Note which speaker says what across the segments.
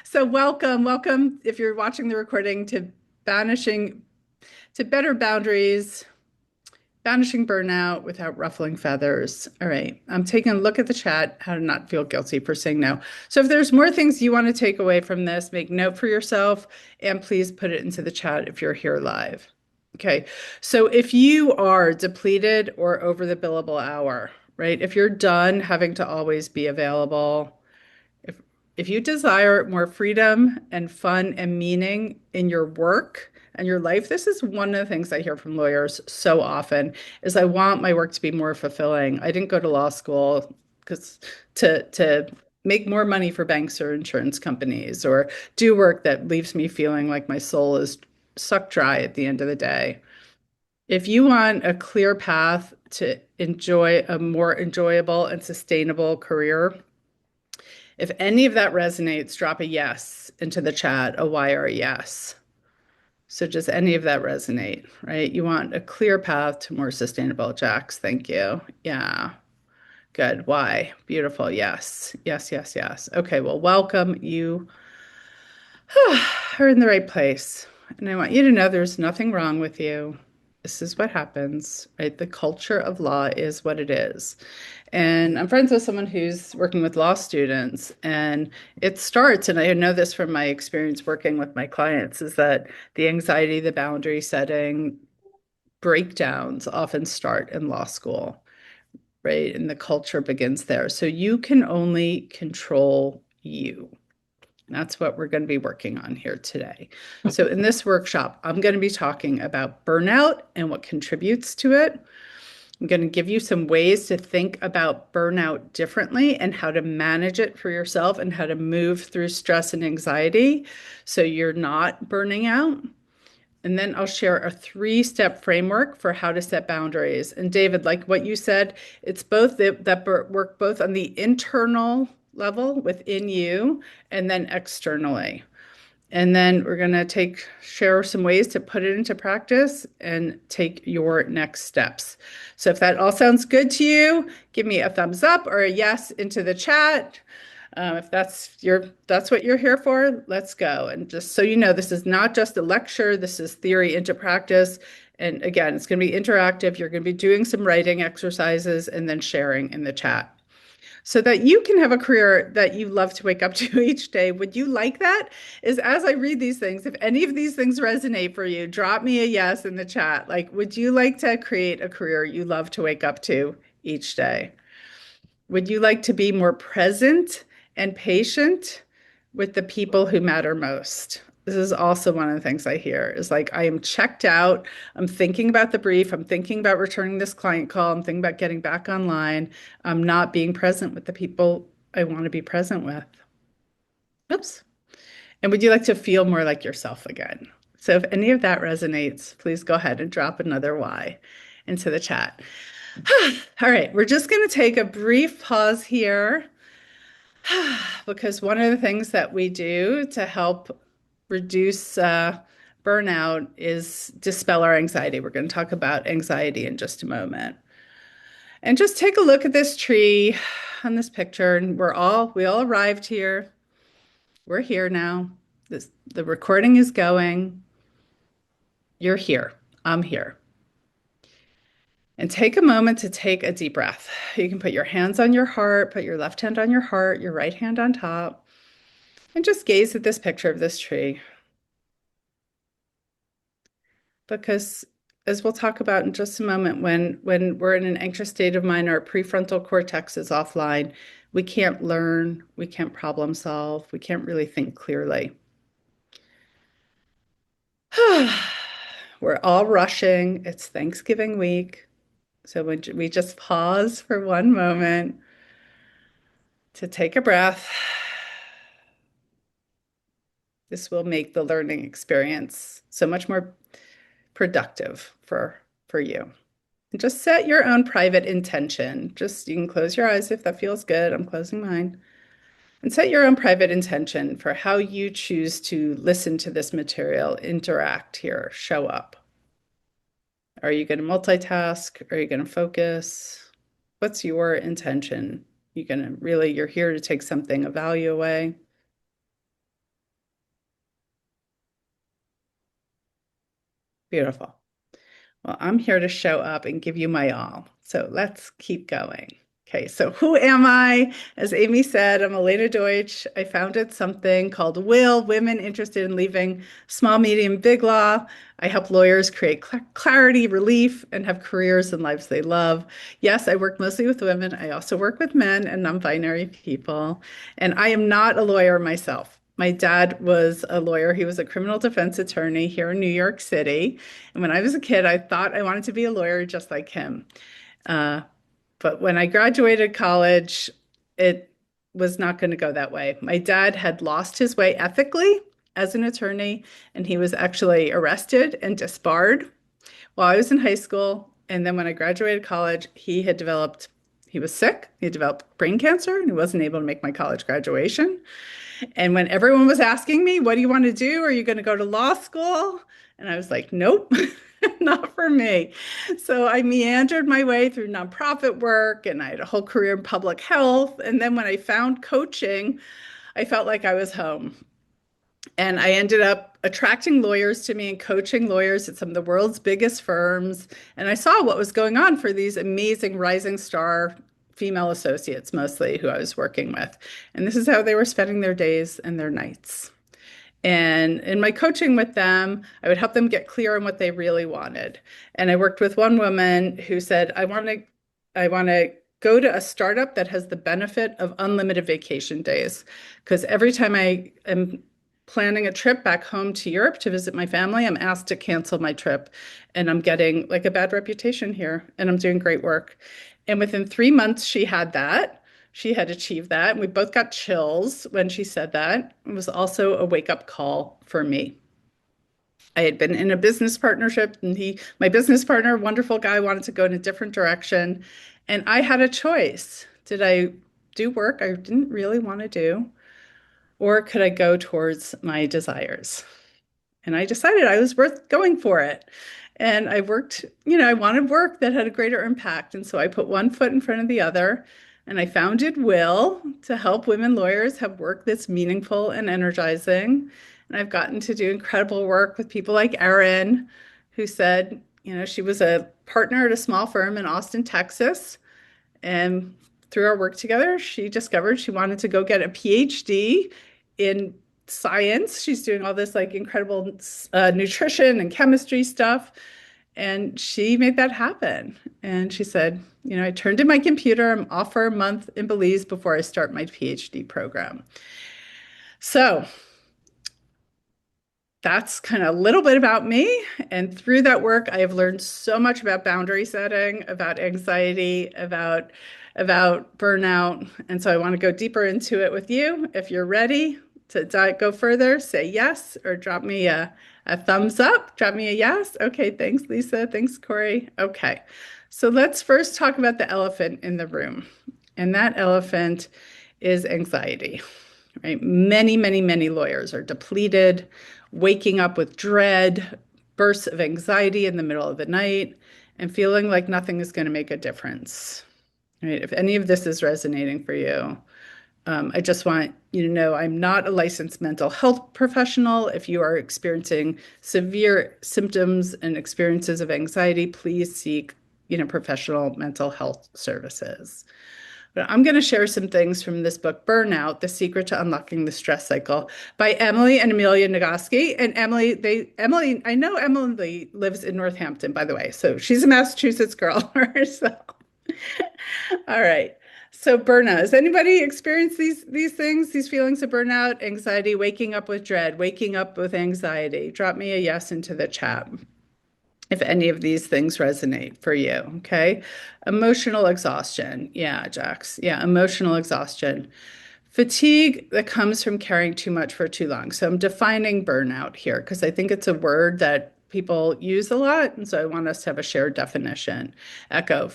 Speaker 1: So welcome if you're watching the recording to banishing to better boundaries, banishing burnout without ruffling feathers. All right. I'm taking a look at the chat, how to not feel guilty for saying no. So if there's more things you want to take away from this, make note for yourself and please put it into the chat if you're here live. Okay. So if you are depleted or over the billable hour, right? If you're done having to always be available, if if you desire more freedom and fun and meaning in your work and your life, this is one of the things I hear from lawyers so often is I want my work to be more fulfilling. I didn't go to law school because to make more money for banks or insurance companies or do work that leaves me feeling like my soul is sucked dry at the end of the day. If you want a clear path to enjoy a more enjoyable and sustainable career, if any of that resonates, drop a yes into the chat, a Y or a yes. So does any of that resonate, right? You want a clear path to more sustainable Jax. Thank you. Yeah. Good. Why? Beautiful. Yes. Yes, yes, yes. Okay, well, welcome. You are in the right place. And I want you to know there's nothing wrong with you. This is what happens, right? The culture of law is what it is. And I'm friends with someone who's working with law students, and it starts, and I know this from my experience working with my clients, is that the anxiety, the boundary setting breakdowns often start in law school, right? And the culture begins there. So you can only control you. That's what we're going to be working on here today. So, in this workshop, I'm going to be talking about burnout and what contributes to it. I'm going to give you some ways to think about burnout differently and how to manage it for yourself and how to move through stress and anxiety so you're not burning out. And then I'll share a three-step framework for how to set boundaries. And David, like what you said, it's both that work both on the internal level within you and then externally. And then we're going to share some ways to put it into practice and take your next steps. So if that all sounds good to you, give me a thumbs up or a yes into the chat. If that's what you're here for, let's go. And just so you know, this is not just a lecture, this is theory into practice. And again, it's going to be interactive. You're going to be doing some writing exercises and then sharing in the chat so that you can have a career that you love to wake up to each day. Would you like that? Is as I read these things, if any of these things resonate for you, drop me a yes in the chat. Like, would you like to create a career you love to wake up to each day? Would you like to be more present and patient with the people who matter most? This is also one of the things I hear is like, I am checked out. I'm thinking about the brief. I'm thinking about returning this client call. I'm thinking about getting back online. I'm not being present with the people I want to be present with. Oops. And would you like to feel more like yourself again? So if any of that resonates, please go ahead and drop another Y into the chat. All right, we're just going to take a brief pause here because one of the things that we do to help reduce burnout is dispel our anxiety. We're going to talk about anxiety in just a moment. And just take a look at this tree on this picture, and we all arrived here. We're here now. The recording is going. You're here. I'm here. And take a moment to take a deep breath. You can put your hands on your heart, put your left hand on your heart, your right hand on top, and just gaze at this picture of this tree. Because as we'll talk about in just a moment, when we're in an anxious state of mind, our prefrontal cortex is offline. We can't learn, we can't problem solve, we can't really think clearly. We're all rushing. It's Thanksgiving week. So we just pause for one moment to take a breath. This will make the learning experience so much more productive for you. And just set your own private intention. Just you can close your eyes if that feels good. I'm closing mine. And set your own private intention for how you choose to listen to this material, interact here, show up. Are you going to multitask? Are you going to focus? What's your intention? You're here to take something of value away. Beautiful. Well, I'm here to show up and give you my all. So let's keep going. Okay, so who am I? As Amy said, I'm Elena Deutsch. I founded something called Will, Women Interested in Leaving Small, Medium, Big Law. I help lawyers create clarity, relief, and have careers and lives they love. Yes, I work mostly with women. I also work with men and non-binary people. And I am not a lawyer myself. My dad was a lawyer. He was a criminal defense attorney here in New York City. And when I was a kid, I thought I wanted to be a lawyer just like him. Uh, but when I graduated college, it was not going to go that way. My dad had lost his way ethically as an attorney, and he was actually arrested and disbarred while I was in high school. And then when I graduated college, he was sick. He had developed brain cancer, and he wasn't able to make my college graduation. And when everyone was asking me, what do you want to do? Are you going to go to law school? And I was like, nope, not for me. So I meandered my way through nonprofit work and I had a whole career in public health. And then when I found coaching, I felt like I was home. And I ended up attracting lawyers to me and coaching lawyers at some of the world's biggest firms. And I saw what was going on for these amazing rising star female associates, mostly who I was working with. And this is how they were spending their days and their nights. And in my coaching with them, I would help them get clear on what they really wanted. And I worked with one woman who said, I want to go to a startup that has the benefit of unlimited vacation days. Because every time I am planning a trip back home to Europe to visit my family, I'm asked to cancel my trip. And I'm getting like a bad reputation here, and I'm doing great work. And within 3 months, she had that. She had achieved that. And we both got chills when she said that. It was also a wake-up call for me. I had been in a business partnership, and my business partner, wonderful guy, wanted to go in a different direction. And I had a choice. Did I do work I didn't really want to do, or could I go towards my desires? And I decided I was worth going for it. And I worked, I wanted work that had a greater impact. And so I put one foot in front of the other. And I founded Will to help women lawyers have work that's meaningful and energizing. And I've gotten to do incredible work with people like Erin, who said, she was a partner at a small firm in Austin, Texas. And through our work together, she discovered she wanted to go get a PhD in science. She's doing all this like incredible nutrition and chemistry stuff. And she made that happen. And she said, I turned in my computer. I'm off for a month in Belize before I start my PhD program. So that's kind of a little bit about me. And through that work, I have learned so much about boundary setting, about anxiety, about burnout. And so I want to go deeper into it with you. If you're ready to go further, say yes or drop me a thumbs up. Drop me a yes. Okay, thanks, Lisa. Thanks, Corey. Okay, so let's first talk about the elephant in the room. And that elephant is anxiety, right? Many, many, many lawyers are depleted, waking up with dread, bursts of anxiety in the middle of the night, and feeling like nothing is going to make a difference. Right? If any of this is resonating for you, I just want you to know I'm not a licensed mental health professional. If you are experiencing severe symptoms and experiences of anxiety, please seek, professional mental health services. But I'm going to share some things from this book, Burnout: The Secret to Unlocking the Stress Cycle, by Emily and Amelia Nagoski. And I know Emily lives in Northampton, by the way. So she's a Massachusetts girl herself. All right. So burnout. Has anybody experienced these things, these feelings of burnout, anxiety, waking up with dread, waking up with anxiety? Drop me a yes into the chat if any of these things resonate for you. Okay. Emotional exhaustion. Yeah, Jax. Yeah, emotional exhaustion. Fatigue that comes from carrying too much for too long. So I'm defining burnout here because I think it's a word that people use a lot. And so I want us to have a shared definition. Echo.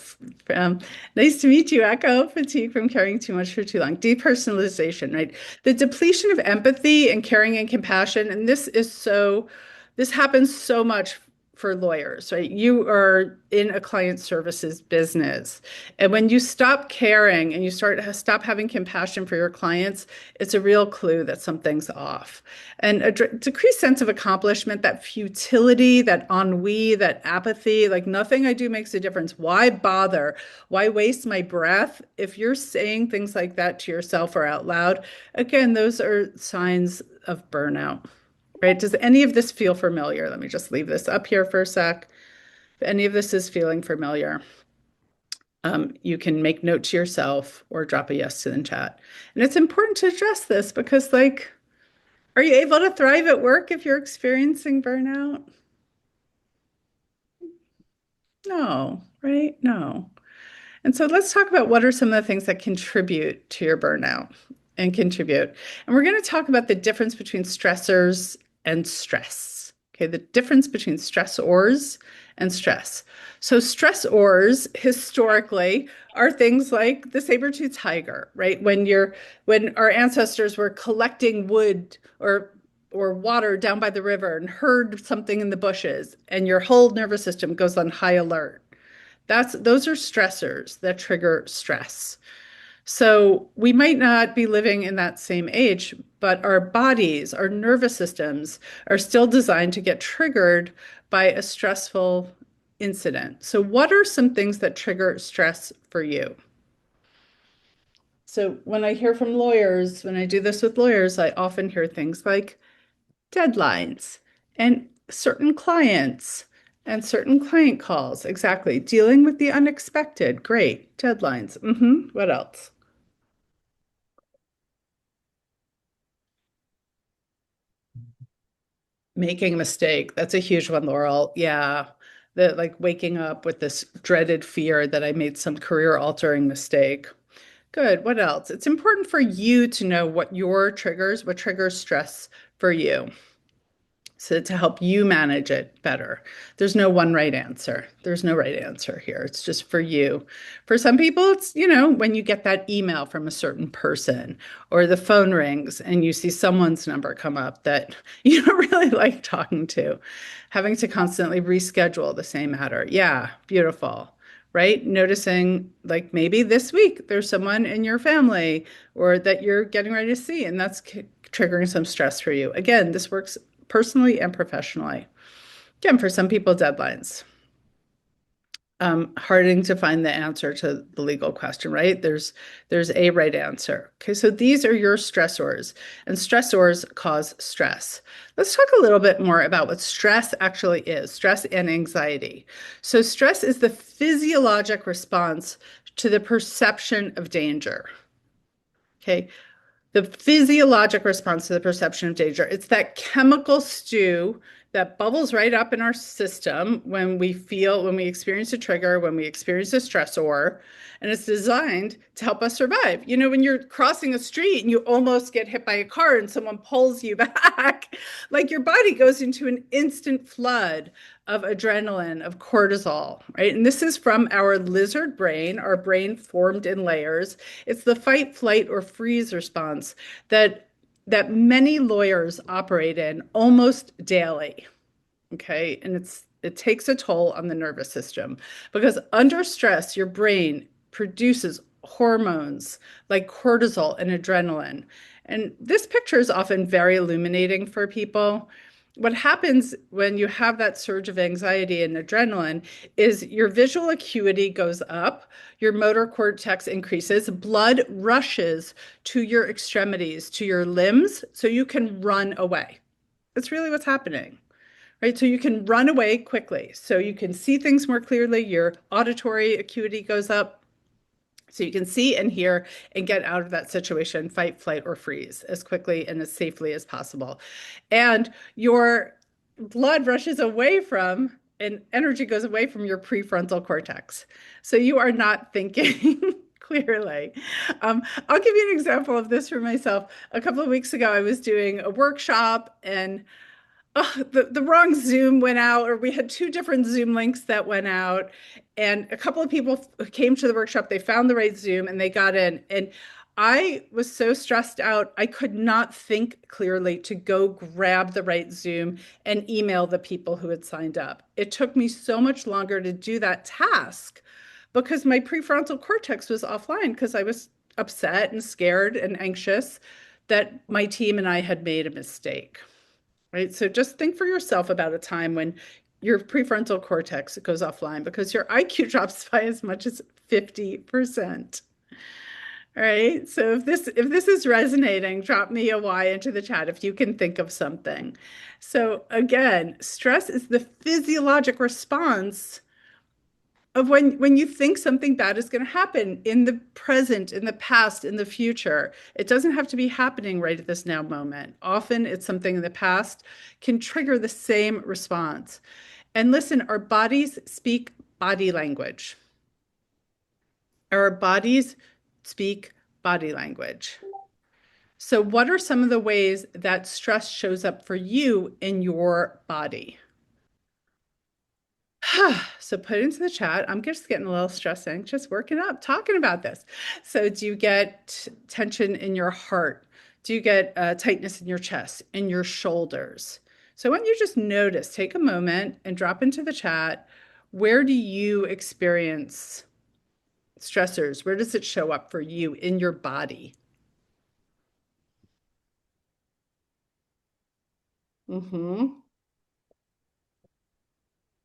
Speaker 1: Nice to meet you, Echo. Fatigue from carrying too much for too long. Depersonalization, right? The depletion of empathy and caring and compassion. And this happens so much for lawyers, right? You are in a client services business. And when you stop caring and you stop having compassion for your clients, it's a real clue that something's off. And a decreased sense of accomplishment, that futility, that ennui, that apathy, like nothing I do makes a difference. Why bother? Why waste my breath? If you're saying things like that to yourself or out loud, again, those are signs of burnout. Right? Does any of this feel familiar? Let me just leave this up here for a sec. If any of this is feeling familiar, you can make note to yourself or drop a yes to the chat. And it's important to address this because, like, are you able to thrive at work if you're experiencing burnout? No, right? No. And so let's talk about what are some of the things that contribute to your burnout and contribute. And we're going to talk about the difference between stressors and stress. Okay, the difference between stressors and stress. So stressors historically are things like the saber-toothed tiger, right? When our ancestors were collecting wood or water down by the river and heard something in the bushes and your whole nervous system goes on high alert. Those are stressors that trigger stress. So we might not be living in that same age, but our bodies, our nervous systems are still designed to get triggered by a stressful incident. So what are some things that trigger stress for you? So when I hear from lawyers, when I do this with lawyers, I often hear things like deadlines and certain clients and certain client calls. Exactly. Dealing with the unexpected. Great. Deadlines. What else? Making a mistake. That's a huge one, Laurel. Yeah. The like waking up with this dreaded fear that I made some career altering mistake. Good. What else? It's important for you to know what triggers stress for you. So to help you manage it better. There's no one right answer. There's no right answer here. It's just for you. For some people, it's, when you get that email from a certain person or the phone rings and you see someone's number come up that you don't really like talking to, having to constantly reschedule the same matter. Yeah, beautiful. Right? Noticing like maybe this week there's someone in your family or that you're getting ready to see, and that's triggering some stress for you. Again, this works personally and professionally. Again, for some people, deadlines. Harding to find the answer to the legal question, right? There's a right answer. Okay, so these are your stressors, and stressors cause stress. Let's talk a little bit more about what stress actually is, stress and anxiety. So stress is the physiologic response to the perception of danger. Okay, the physiologic response to the perception of danger. It's that chemical stew that bubbles right up in our system when we experience a trigger, when we experience a stressor, and it's designed to help us survive. When you're crossing a street and you almost get hit by a car and someone pulls you back, like your body goes into an instant flood of adrenaline, of cortisol, right? And this is from our lizard brain, our brain formed in layers. It's the fight, flight, or freeze response that many lawyers operate in almost daily. Okay. And it takes a toll on the nervous system because under stress, your brain produces hormones like cortisol and adrenaline. And this picture is often very illuminating for people. What happens when you have that surge of anxiety and adrenaline is your visual acuity goes up, your motor cortex increases, blood rushes to your extremities, to your limbs, so you can run away. That's really what's happening, right? So you can run away quickly. So you can see things more clearly. Your auditory acuity goes up. So you can see and hear and get out of that situation, fight, flight, or freeze as quickly and as safely as possible. And your blood rushes away from and energy goes away from your prefrontal cortex. So you are not thinking clearly. I'll give you an example of this for myself. A couple of weeks ago, I was doing a workshop and the wrong Zoom went out, or we had two different Zoom links that went out. And a couple of people came to the workshop, they found the right Zoom and they got in. And I was so stressed out, I could not think clearly to go grab the right Zoom and email the people who had signed up. It took me so much longer to do that task because my prefrontal cortex was offline because I was upset and scared and anxious that my team and I had made a mistake. Right? So just think for yourself about a time when your prefrontal cortex goes offline because your IQ drops by as much as 50%. All right. So if this is resonating, drop me a Y into the chat if you can think of something. So again, stress is the physiologic response of when you think something bad is going to happen in the present, in the past, in the future. It doesn't have to be happening right at this now moment. Often it's something in the past can trigger the same response. And listen, our bodies speak body language. Our bodies speak body language. So, what are some of the ways that stress shows up for you in your body? So, put into the chat. I'm just getting a little stressed, anxious, working up, talking about this. So, do you get tension in your heart? Do you get tightness in your chest, in your shoulders? So, when you just notice, take a moment and drop into the chat. Where do you experience stressors? Where does it show up for you in your body? Mm-hmm.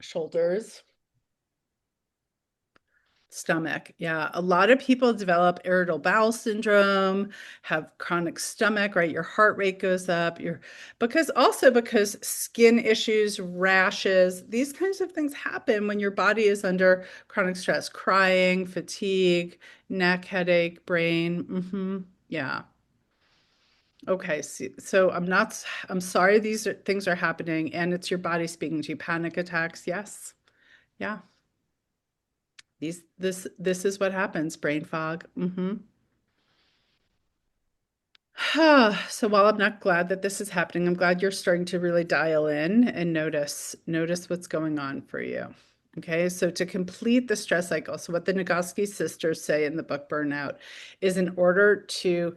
Speaker 1: Shoulders. Stomach. Yeah. A lot of people develop irritable bowel syndrome, have chronic stomach, right? Your heart rate goes up. Because skin issues, rashes, these kinds of things happen when your body is under chronic stress, crying, fatigue, neck, headache, brain. Yeah. Okay. So I'm sorry things are happening and it's your body speaking to you. Panic attacks. Yes. Yeah. This is what happens, brain fog. So while I'm not glad that this is happening, I'm glad you're starting to really dial in and notice what's going on for you. Okay, so to complete the stress cycle, so what the Nagoski sisters say in the book Burnout is in order to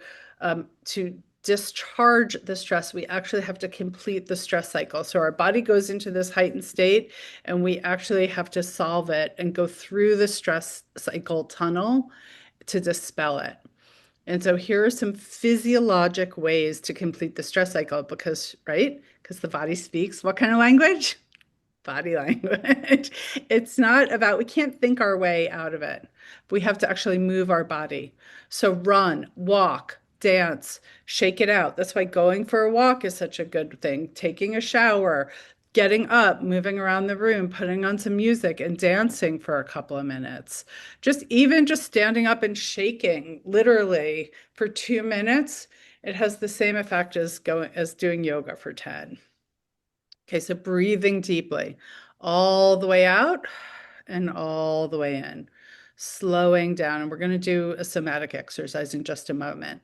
Speaker 1: discharge the stress, we actually have to complete the stress cycle. So our body goes into this heightened state, and we actually have to solve it and go through the stress cycle tunnel to dispel it. And so here are some physiologic ways to complete the stress cycle because, right? Because the body speaks what kind of language? Body language. It's not about, we can't think our way out of it. We have to actually move our body. So run, walk, dance, shake it out. That's why going for a walk is such a good thing. Taking a shower, getting up, moving around the room, putting on some music and dancing for a couple of minutes. Just standing up and shaking literally for 2 minutes, it has the same effect as doing yoga for 10. Okay, so breathing deeply, all the way out and all the way in, slowing down. And we're going to do a somatic exercise in just a moment.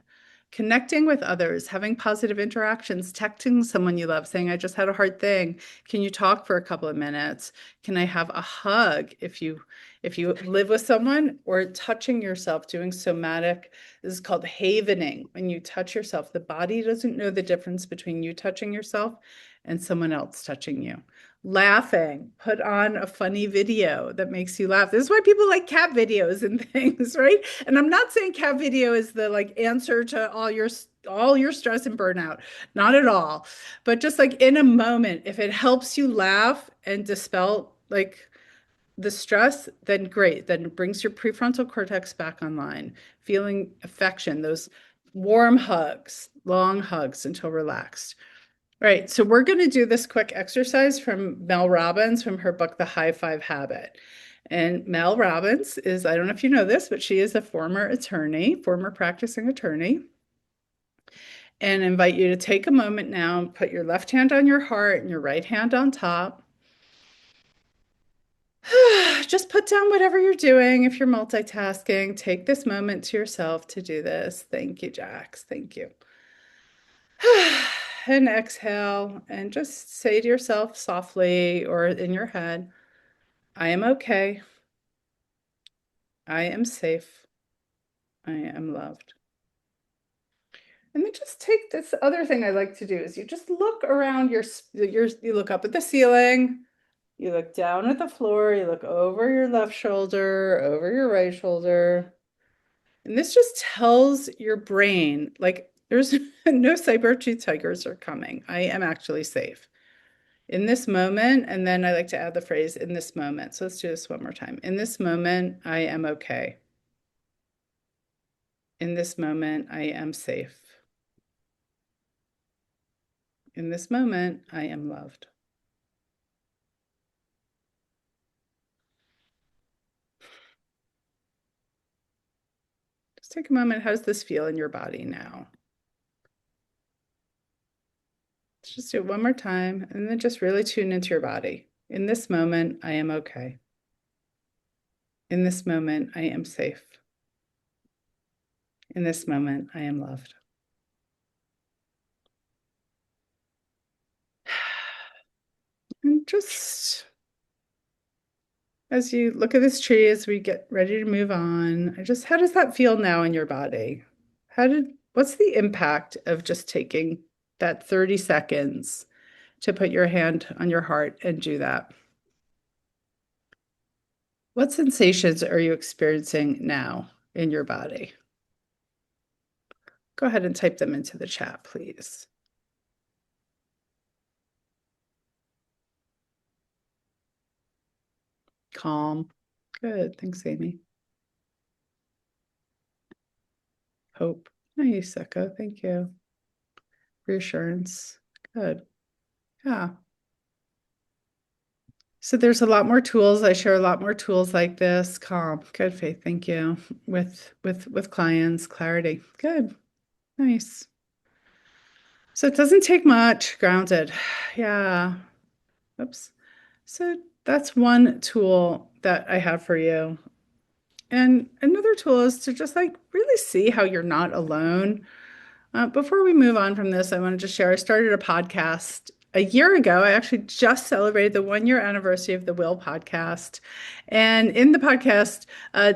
Speaker 1: Connecting with others, having positive interactions, texting someone you love, saying, I just had a hard thing. Can you talk for a couple of minutes? Can I have a hug if you live with someone, or touching yourself, doing somatic. This is called havening. When you touch yourself, the body doesn't know the difference between you touching yourself and someone else touching you. Laughing, put on a funny video that makes you laugh. This is why people like cat videos and things, right? And I'm not saying cat video is the like answer to all your stress and burnout. Not at all. But just like in a moment, if it helps you laugh and dispel like the stress, then great. Then it brings your prefrontal cortex back online. Feeling affection, those warm hugs, long hugs until relaxed. Right. So we're going to do this quick exercise from Mel Robbins from her book, The High Five Habit. And Mel Robbins is, I don't know if you know this, but she is a former attorney, former practicing attorney. And I invite you to take a moment now and put your left hand on your heart and your right hand on top. Just put down whatever you're doing. If you're multitasking, take this moment to yourself to do this. Thank you, Jax. Thank you. And exhale and just say to yourself softly or in your head, I am okay. I am safe. I am loved. And then just take this other thing I like to do is you just look around you look up at the ceiling, you look down at the floor, you look over your left shoulder, over your right shoulder. And this just tells your brain, like, there's no saber-tooth tigers are coming. I am actually safe in this moment. And then I like to add the phrase in this moment. So let's do this one more time. In this moment, I am okay. In this moment, I am safe. In this moment, I am loved. Just take a moment. How does this feel in your body now? Let's just do it one more time and then just really tune into your body. In this moment, I am okay. In this moment, I am safe. In this moment, I am loved. And just as you look at this tree, as we get ready to move on, how does that feel now in your body? What's the impact of just taking that 30 seconds to put your hand on your heart and do that? What sensations are you experiencing now in your body? Go ahead and type them into the chat, please. Calm. Good. Thanks, Amy. Hope. Nice, Echo. Thank you. Reassurance. Good. Yeah. So there's a lot more tools. I share a lot more tools like this. Calm. Good, Faith. Thank you. With clients. Clarity. Good. Nice. So it doesn't take much. Grounded. Yeah. Oops. So that's one tool that I have for you. And another tool is to just like really see how you're not alone. Before we move on from this, I wanted to share I started a podcast a year ago. I actually just celebrated the 1 year anniversary of the Will podcast. And in the podcast,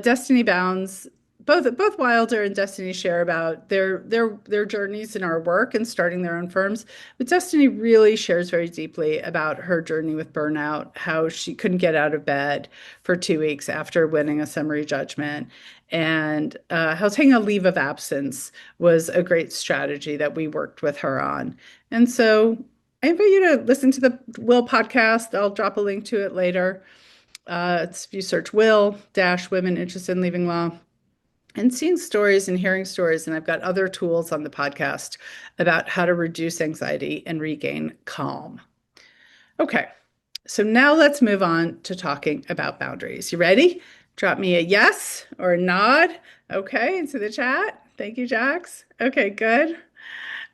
Speaker 1: Destiny Bounds, both Wilder and Destiny share about their journeys in our work and starting their own firms. But Destiny really shares very deeply about her journey with burnout, how she couldn't get out of bed for 2 weeks after winning a summary judgment, and how taking a leave of absence was a great strategy that we worked with her on. And so I invite you to listen to the Will podcast. I'll drop a link to it later. If you search Will dash women interested in leaving law, and seeing stories and hearing stories. And I've got other tools on the podcast about how to reduce anxiety and regain calm. Okay, so now let's move on to talking about boundaries. You ready? Drop me a yes or a nod. Okay, into the chat. Thank you, Jax. Okay, good.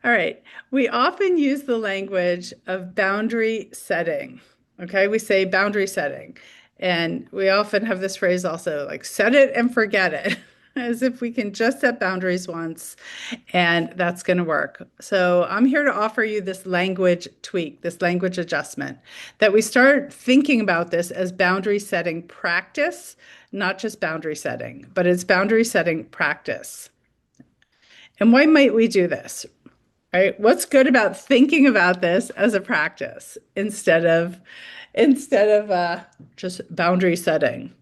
Speaker 1: All right. We often use the language of boundary setting. Okay, we say boundary setting. And we often have this phrase also like set it and forget it, as if we can just set boundaries once and that's going to work. So I'm here to offer you this language tweak, this language adjustment, that we start thinking about this as boundary setting practice, not just boundary setting, but it's boundary setting practice. And why might we do this? Right? What's good about thinking about this as a practice instead of just boundary setting?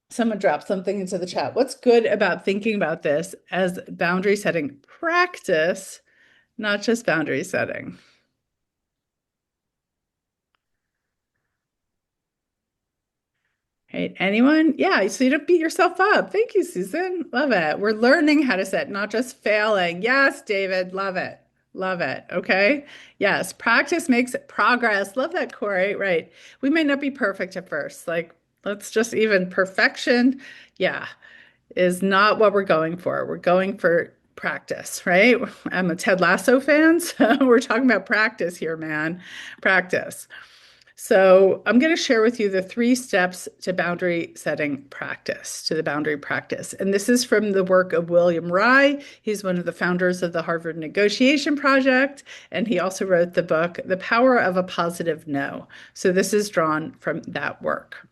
Speaker 1: Someone dropped something into the chat. What's good about thinking about this as boundary setting practice, not just boundary setting? Right? Anyone? Yeah, so you don't beat yourself up. Thank you, Susan. Love it. We're learning how to set, not just failing. Yes, David. Love it. Love it. Okay. Yes. Practice makes progress. Love that, Corey. Right. We may not be perfect at first. Like, let's just even perfection. Yeah. Is not what we're going for. We're going for practice, right? I'm a Ted Lasso fan, so we're talking about practice here, man. Practice. So I'm going to share with you the 3 steps to boundary setting practice, to the boundary practice. And this is from the work of William Rye. He's one of the founders of the Harvard Negotiation Project, and he also wrote the book, The Power of a Positive No. So this is drawn from that work.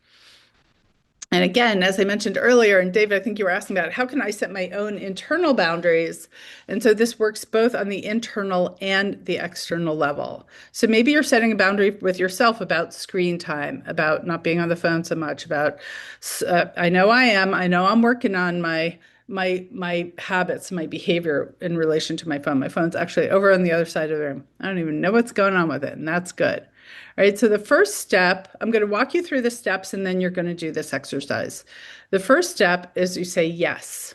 Speaker 1: And again, as I mentioned earlier, and David, I think you were asking about how can I set my own internal boundaries? And so this works both on the internal and the external level. So maybe you're setting a boundary with yourself about screen time, about not being on the phone so much, about I know I am, I know I'm working on my habits, my behavior in relation to my phone. My phone's actually over on the other side of the room. I don't even know what's going on with it, and that's good. All right, so the first step, I'm going to walk you through the steps and then you're going to do this exercise. The first step is you say yes.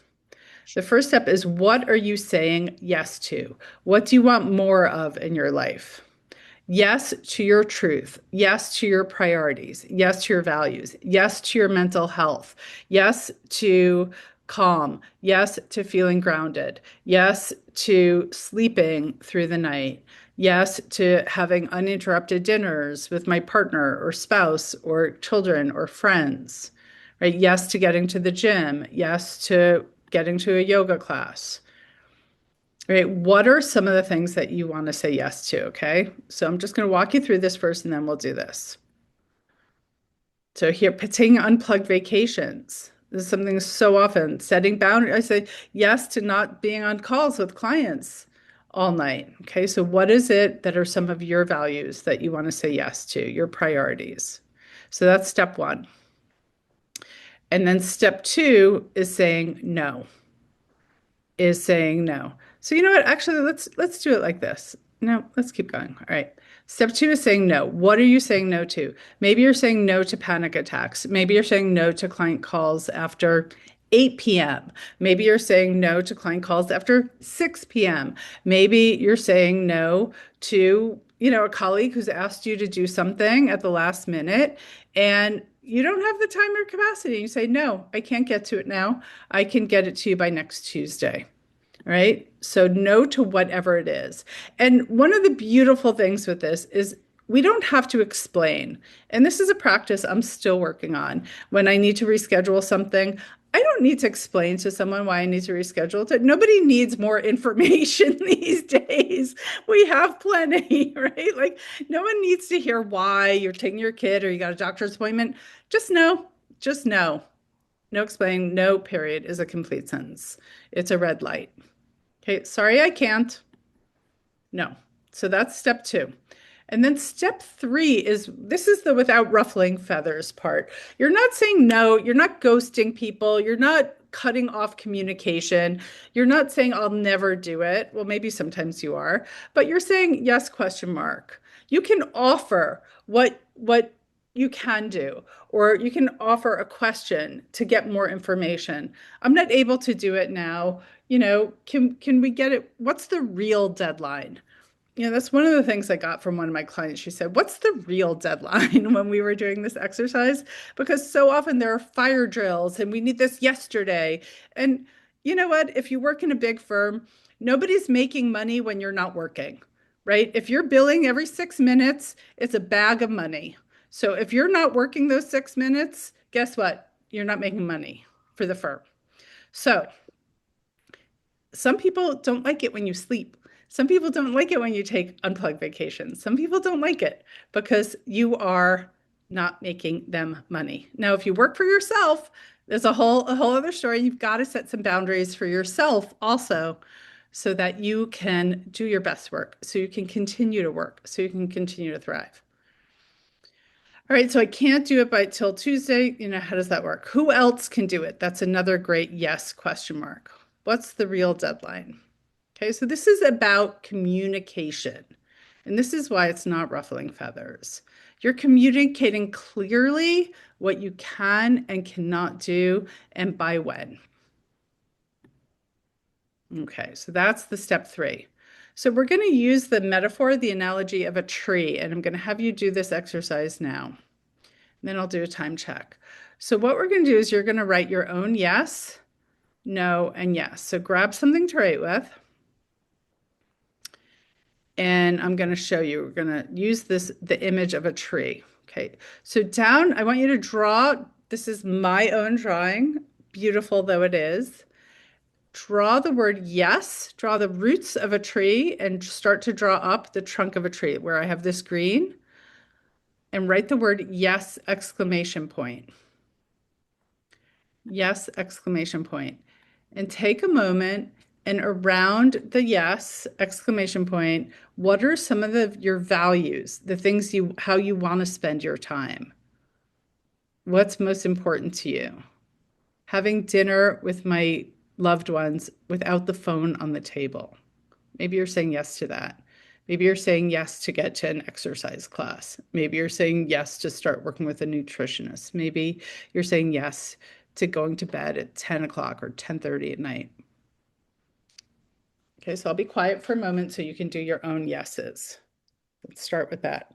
Speaker 1: The first step is what are you saying yes to? What do you want more of in your life? Yes to your truth. Yes to your priorities. Yes to your values. Yes to your mental health. Yes to calm. Yes to feeling grounded. Yes to sleeping through the night. Yes to having uninterrupted dinners with my partner or spouse or children or friends. Right? Yes to getting to the gym. Yes to getting to a yoga class. Right. What are some of the things that you want to say yes to? Okay. So I'm just going to walk you through this first and then we'll do this. So here, taking unplugged vacations. This is something so often setting boundaries. I say yes to not being on calls with clients all night. Okay. So what is it that are some of your values that you want to say yes to, your priorities? So that's step one. And then step two is saying no. Is saying no. So you know what? Actually, let's do it like this. No, let's keep going. All right. Step two is saying no. What are you saying no to? Maybe you're saying no to panic attacks. Maybe you're saying no to client calls after 8 p.m. Maybe you're saying no to client calls after 6 p.m. Maybe you're saying no to, a colleague who's asked you to do something at the last minute and you don't have the time or capacity. You say, no, I can't get to it now. I can get it to you by next Tuesday. Right? So, no to whatever it is. And one of the beautiful things with this is we don't have to explain. And this is a practice I'm still working on. When I need to reschedule something, I don't need to explain to someone why I need to reschedule it. Nobody needs more information these days. We have plenty, right? Like, no one needs to hear why you're taking your kid or you got a doctor's appointment. Just know, just know. No explaining, no period is a complete sentence. It's a red light. Okay, sorry, I can't. No. So that's step two. And then step three is this is the without ruffling feathers part. You're not saying no, you're not ghosting people, you're not cutting off communication, you're not saying I'll never do it. Well, maybe sometimes you are, but you're saying yes, question mark. You can offer what you can do, or you can offer a question to get more information. I'm not able to do it now. Can we get it? What's the real deadline? That's one of the things I got from one of my clients. She said, what's the real deadline when we were doing this exercise? Because so often there are fire drills and we need this yesterday. And you know what? If you work in a big firm, nobody's making money when you're not working, right? If you're billing every 6 minutes, it's a bag of money. So if you're not working those 6 minutes, guess what? You're not making money for the firm. So some people don't like it when you sleep. Some people don't like it when you take unplugged vacations. Some people don't like it because you are not making them money. Now, if you work for yourself, there's a whole other story. You've got to set some boundaries for yourself also so that you can do your best work, so you can continue to work, so you can continue to thrive. All right, so I can't do it by till Tuesday. How does that work? Who else can do it? That's another great yes question mark. What's the real deadline? Okay, so this is about communication. And this is why it's not ruffling feathers. You're communicating clearly what you can and cannot do and by when. Okay, so that's the step three. So we're going to use the metaphor, the analogy of a tree, and I'm going to have you do this exercise now. And then I'll do a time check. So what we're going to do is you're going to write your own yes, no, and yes. So grab something to write with. And I'm going to show you. We're going to use the image of a tree. Okay, so down, I want you to draw. This is my own drawing, beautiful though it is. Draw the word yes, draw the roots of a tree and start to draw up the trunk of a tree where I have this green and write the word yes, exclamation point. Yes, exclamation point. And take a moment and around the yes, exclamation point, what are some of your values, the things how you want to spend your time? What's most important to you? Having dinner with my loved ones without the phone on the table. Maybe you're saying yes to that. Maybe you're saying yes to get to an exercise class. Maybe you're saying yes to start working with a nutritionist. Maybe you're saying yes to going to bed at 10 o'clock or 10:30 at night. Okay, so I'll be quiet for a moment so you can do your own yeses. Let's start with that.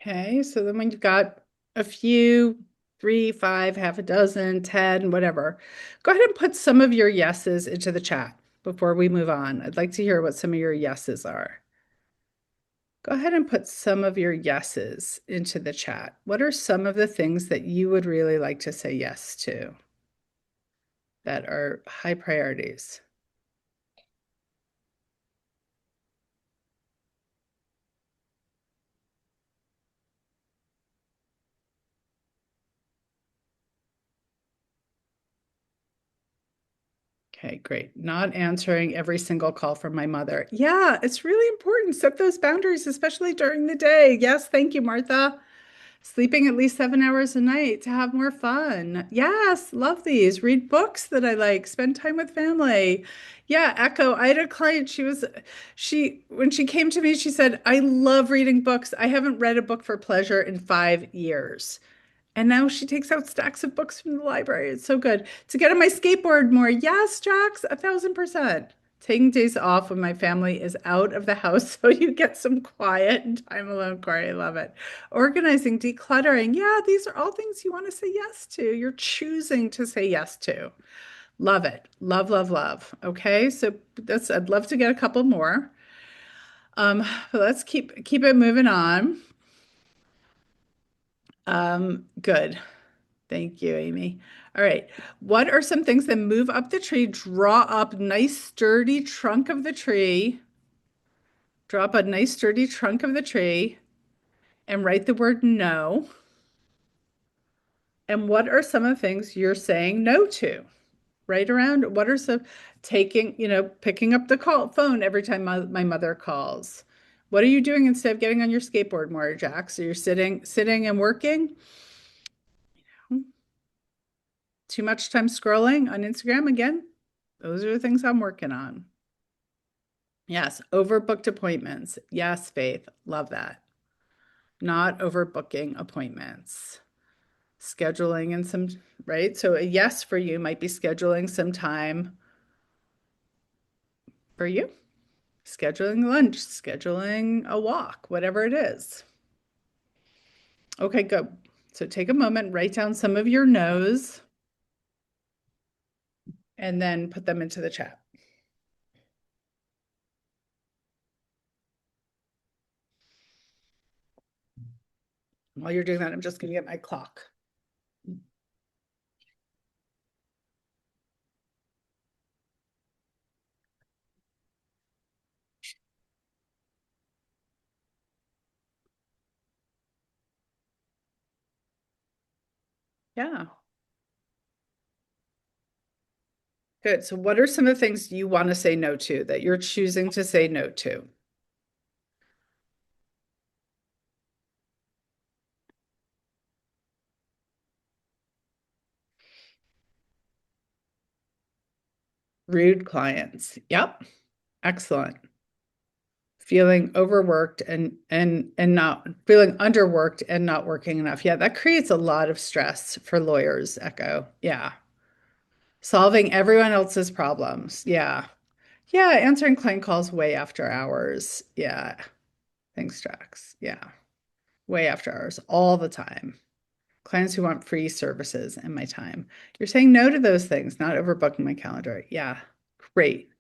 Speaker 1: Okay, so then when you've got a few, three, five, half a dozen, 10, whatever, go ahead and put some of your yeses into the chat before we move on. I'd like to hear what some of your yeses are. Go ahead and put some of your yeses into the chat. What are some of the things that you would really like to say yes to that are high priorities? Okay, great. Not answering every single call from my mother. Yeah, it's really important. Set those boundaries, especially during the day. Yes, thank you, Martha. Sleeping at least 7 hours a night to have more fun. Yes, love these. Read books that I like. Spend time with family. Yeah, echo. I had a client, when she came to me, she said, I love reading books. I haven't read a book for pleasure in 5 years. And now she takes out stacks of books from the library. It's so good. To get on my skateboard more. Yes, Jax, 1,000%. Taking days off when my family is out of the house so you get some quiet and time alone, Corey. I love it. Organizing, decluttering. Yeah, these are all things you want to say yes to. You're choosing to say yes to. Love it. Love, love, love. Okay, so I'd love to get a couple more. But let's keep it moving on. Good. Thank you, Amy. All right. What are some things that move up the tree? Draw up nice sturdy trunk of the tree. Draw up a nice sturdy trunk of the tree and write the word no. And what are some of the things you're saying no to? Right around what are some picking up the phone every time my mother calls. What are you doing instead of getting on your skateboard more, Jack? So you're sitting and working? Too much time scrolling on Instagram again? Those are the things I'm working on. Yes, overbooked appointments. Yes, Faith, love that. Not overbooking appointments. Scheduling and some, right? So a yes for you might be scheduling some time for you, scheduling lunch, scheduling a walk, whatever it is. Okay, good. So take a moment, write down some of your no's, and then put them into the chat. While you're doing that, I'm just going to get my clock. Yeah, good. So what are some of the things you want to say no to that you're choosing to say no to? Rude clients. Yep. Excellent. feeling overworked and not feeling underworked and not working enough. Yeah, that creates a lot of stress for lawyers, Echo. Yeah. Solving everyone else's problems. Yeah. Yeah, answering client calls way after hours. Yeah. Thanks, Jax. Yeah. Way after hours all the time. Clients who want free services and my time. You're saying no to those things, not overbooking my calendar. Yeah. Great.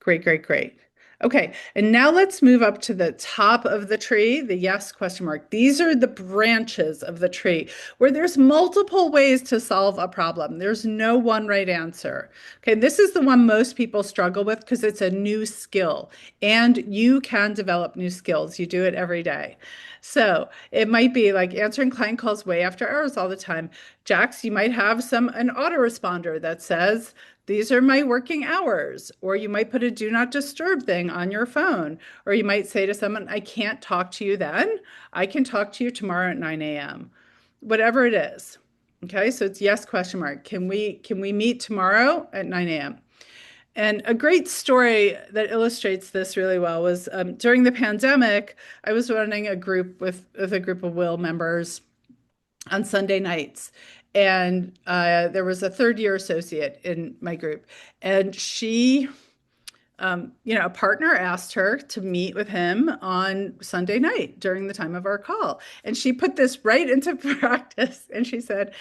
Speaker 1: Great, great, great. Okay, and now let's move up to the top of the tree, the yes question mark. These are the branches of the tree where there's multiple ways to solve a problem. There's no one right answer. Okay, this is the one most people struggle with because it's a new skill and you can develop new skills. You do it every day. So it might be like answering client calls way after hours all the time. Jax, you might have an autoresponder that says, these are my working hours. Or you might put a do not disturb thing on your phone. Or you might say to someone, I can't talk to you then. I can talk to you tomorrow at 9 a.m. Whatever it is. Okay, so it's yes question mark. Can we meet tomorrow at 9 a.m.? And a great story that illustrates this really well was during the pandemic, I was running a group with a group of Will members on Sunday nights. And there was a third year associate in my group. And a partner asked her to meet with him on Sunday night during the time of our call. And she put this right into practice. And she said,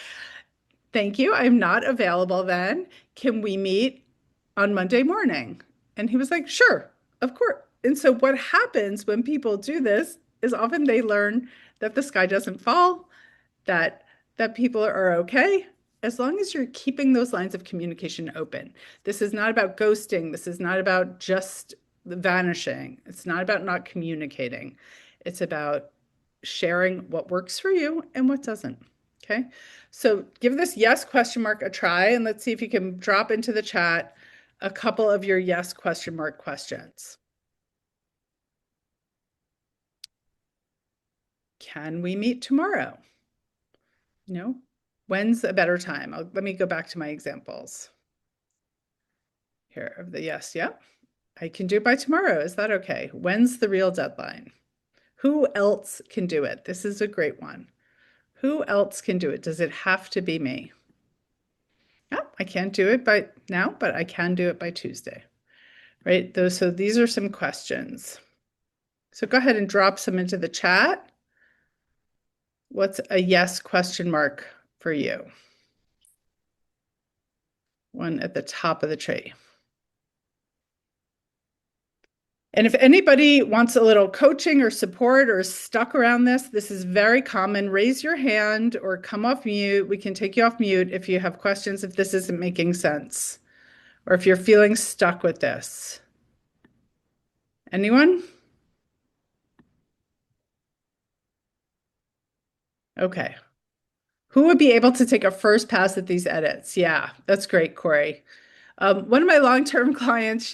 Speaker 1: thank you. I'm not available then. Can we meet on Monday morning? And he was like, sure, of course. And so what happens when people do this is often they learn that the sky doesn't fall, that people are okay as long as you're keeping those lines of communication open. This is not about ghosting. This is not about just vanishing. It's not about not communicating. It's about sharing what works for you and what doesn't. Okay. So give this yes question mark a try and let's see if you can drop into the chat a couple of your yes question mark questions. Can we meet tomorrow? No. When's a better time? Let me go back to my examples. Here of the yes, yep. I can do it by tomorrow. Is that okay? When's the real deadline? Who else can do it? This is a great one. Who else can do it? Does it have to be me? Yeah, I can't do it by now, but I can do it by Tuesday. Right? So these are some questions. So go ahead and drop some into the chat. What's a yes question mark for you? One at the top of the tree. And if anybody wants a little coaching or support or is stuck around this is very common. Raise your hand or come off mute. We can take you off mute if you have questions, if this isn't making sense, or if you're feeling stuck with this. Anyone? Okay. Who would be able to take a first pass at these edits? Yeah, that's great, Corey. One of my long-term clients,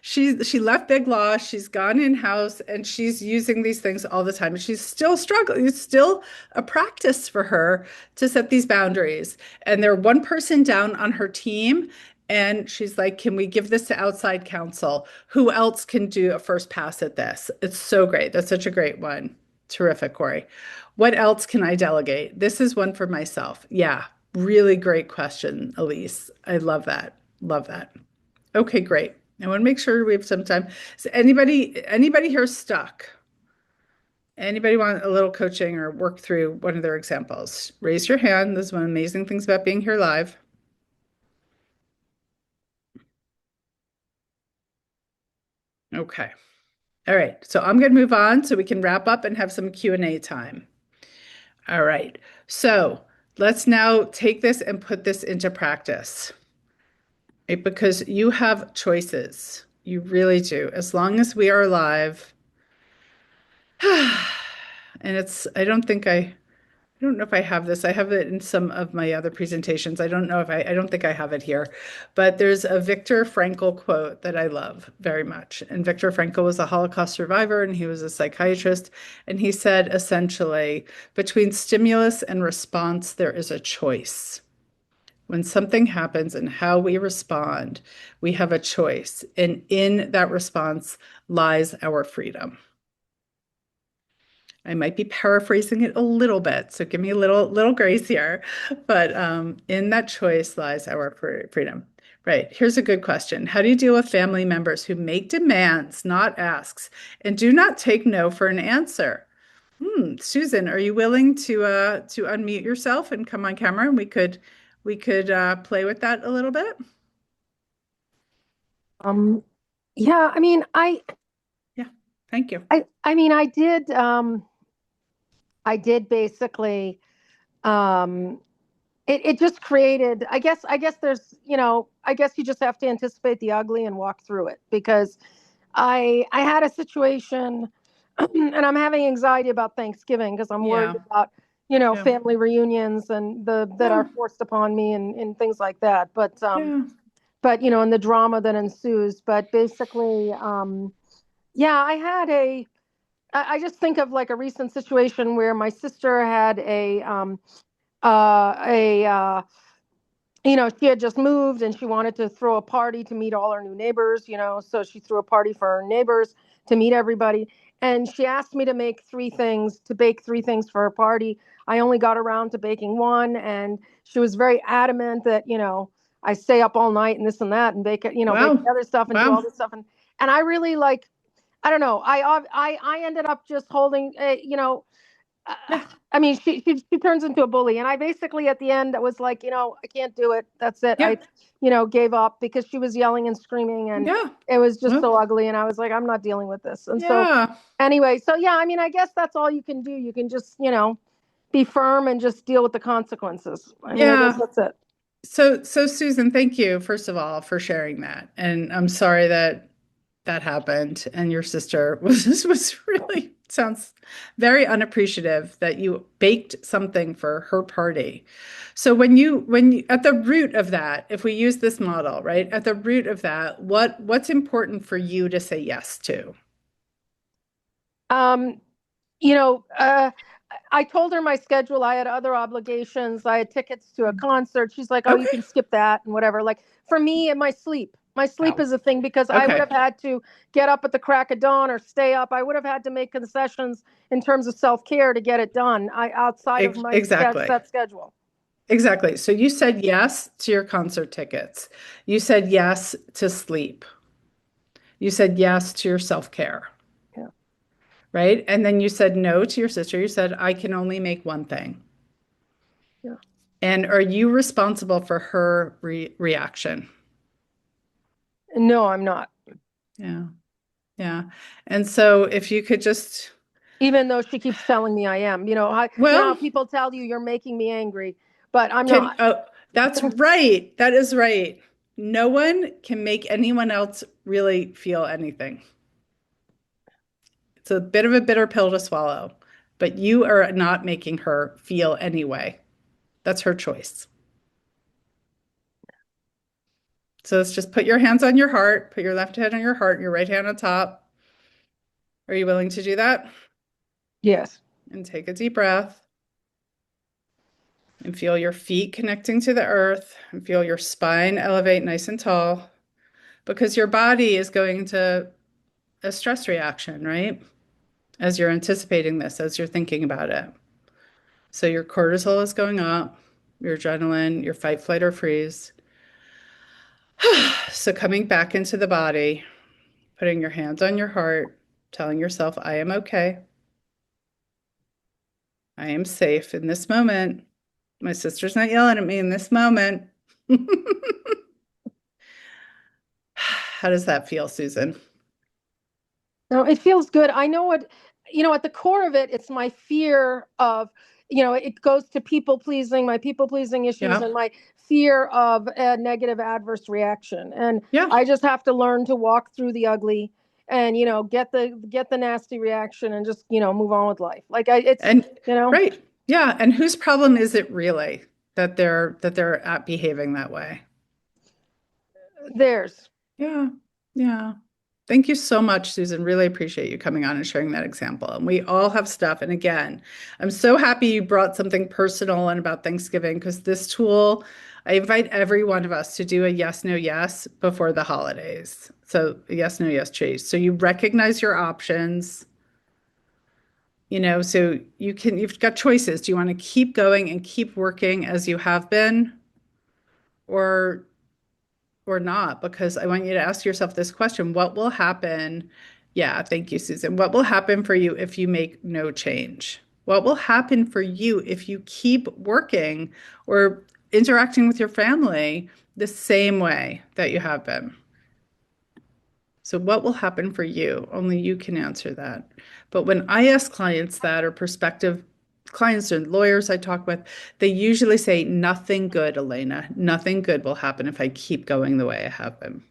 Speaker 1: she left Big Law, she's gone in-house, and she's using these things all the time. And she's still struggling. It's still a practice for her to set these boundaries. And they're one person down on her team. And she's like, can we give this to outside counsel? Who else can do a first pass at this? It's so great. That's such a great one. Terrific, Corey. What else can I delegate? This is one for myself. Yeah, really great question, Elise. I love that. Love that. Okay, great. I want to make sure we have some time. So anybody here stuck? Anybody want a little coaching or work through one of their examples? Raise your hand. This is one of the amazing things about being here live. Okay. All right. So I'm going to move on so we can wrap up and have some Q&A time. All right. So let's now take this and put this into practice. Right? Because you have choices. You really do. As long as we are alive. And I don't know if I have this. I have it in some of my other presentations. I don't think I have it here, but there's a Viktor Frankl quote that I love very much. And Viktor Frankl was a Holocaust survivor and he was a psychiatrist. And he said essentially, between stimulus and response, there is a choice. When something happens and how we respond, we have a choice. And in that response lies our freedom. I might be paraphrasing it a little bit, so give me a little grace here. But in that choice lies our freedom. Right. Here's a good question. How do you deal with family members who make demands, not asks, and do not take no for an answer? Susan, are you willing to unmute yourself and come on camera and we could play with that a little bit?
Speaker 2: Um, yeah,
Speaker 1: Yeah. Thank you.
Speaker 2: I did basically, um, it just created, I guess I guess you just have to anticipate the ugly and walk through it because I had a situation and I'm having anxiety about Thanksgiving because I'm worried
Speaker 1: Yeah.
Speaker 2: about,
Speaker 1: Yeah.
Speaker 2: family reunions and that
Speaker 1: Yeah.
Speaker 2: are forced upon me and things like that.
Speaker 1: Yeah.
Speaker 2: But and the drama that ensues. But basically, yeah, I just think of like a recent situation where my sister had a she had just moved and she wanted to throw a party to meet all her new neighbors, so she threw a party for her neighbors to meet everybody. And she asked me to bake three things for her party. I only got around to baking one, and she was very adamant that, I stay up all night and this and that and bake
Speaker 1: Wow.
Speaker 2: the other stuff and do
Speaker 1: Wow.
Speaker 2: all this stuff. And I really like, I don't know. I ended up just holding, uh,
Speaker 1: Yeah.
Speaker 2: I mean, she turns into a bully, and I basically at the end I was like, I can't do it. That's it.
Speaker 1: Yeah.
Speaker 2: Gave up because she was yelling and screaming, and
Speaker 1: Yeah.
Speaker 2: it was just
Speaker 1: Well,
Speaker 2: so ugly. And I was like, I'm not dealing with this. And so
Speaker 1: yeah.
Speaker 2: anyway, so yeah, I guess that's all you can do. You can just be firm and just deal with the consequences. I guess
Speaker 1: Yeah.
Speaker 2: that's it.
Speaker 1: So Susan, thank you, first of all, for sharing that. And I'm sorry that that happened. And your sister was really sounds very unappreciative that you baked something for her party. So when you at the root of that, if we use this model, right, at the root of that, what's important for you to say yes to?
Speaker 2: Um, you know, uh, I told her my schedule. I had other obligations. I had tickets to a concert. She's like, "Oh, you
Speaker 1: Okay.
Speaker 2: can skip that and whatever." Like for me, and my sleep. My sleep
Speaker 1: Wow.
Speaker 2: is a thing because I would
Speaker 1: Okay.
Speaker 2: have had to get up at the crack of dawn or stay up. I would have had to make concessions in terms of self care to get it done. Outside of my
Speaker 1: Exactly.
Speaker 2: set schedule.
Speaker 1: Exactly. So you said yes to your concert tickets. You said yes to sleep. You said yes to your self-care,
Speaker 2: Yeah,
Speaker 1: right? And then you said no to your sister. You said, I can only make one thing.
Speaker 2: yeah.
Speaker 1: And are you responsible for her reaction?
Speaker 2: No, I'm not.
Speaker 1: Yeah. Yeah. And so if you could just,
Speaker 2: Even though she keeps telling me I am. How
Speaker 1: well,
Speaker 2: people tell you you're making me angry, but I'm
Speaker 1: can,
Speaker 2: not.
Speaker 1: oh, that's right. That is right. No one can make anyone else really feel anything. It's a bit of a bitter pill to swallow, but you are not making her feel any way. That's her choice. So let's just put your hands on your heart, put your left hand on your heart, your right hand on top. Are you willing to do that?
Speaker 2: Yes.
Speaker 1: And take a deep breath and feel your feet connecting to the earth and feel your spine elevate nice and tall because your body is going to a stress reaction, right? As you're anticipating this, as you're thinking about it. So your cortisol is going up, your adrenaline, your fight, flight, or freeze. So coming back into the body, putting your hands on your heart, telling yourself, I am okay. I am safe in this moment. My sister's not yelling at me in this moment. How does that feel, Susan?
Speaker 2: No, it feels good. I know at the core of it, it's my fear of, it goes to people pleasing, my people pleasing issues,
Speaker 1: Yeah.
Speaker 2: and my fear of a negative adverse reaction. And
Speaker 1: Yeah.
Speaker 2: I just have to learn to walk through the ugly and, get the nasty reaction and just, move on with life. Like it's,
Speaker 1: And
Speaker 2: you know,
Speaker 1: right. Yeah. And whose problem is it really that they're at behaving that way?
Speaker 2: theirs.
Speaker 1: Yeah. Yeah. Thank you so much, Susan. Really appreciate you coming on and sharing that example. And we all have stuff. And again, I'm so happy you brought something personal and about Thanksgiving because this tool, I invite every one of us to do a yes, no, yes before the holidays. So, yes, no, yes, chase. So you recognize your options, so you've got choices. Do you want to keep going and keep working as you have been, or not, because I want you to ask yourself this question. What will happen? Yeah, thank you, Susan. What will happen for you if you make no change? What will happen for you if you keep working or interacting with your family the same way that you have been? So, what will happen for you? Only you can answer that. But when I ask clients that, or prospective clients and lawyers I talk with, they usually say, nothing good, Elena. Nothing good will happen if I keep going the way I have been.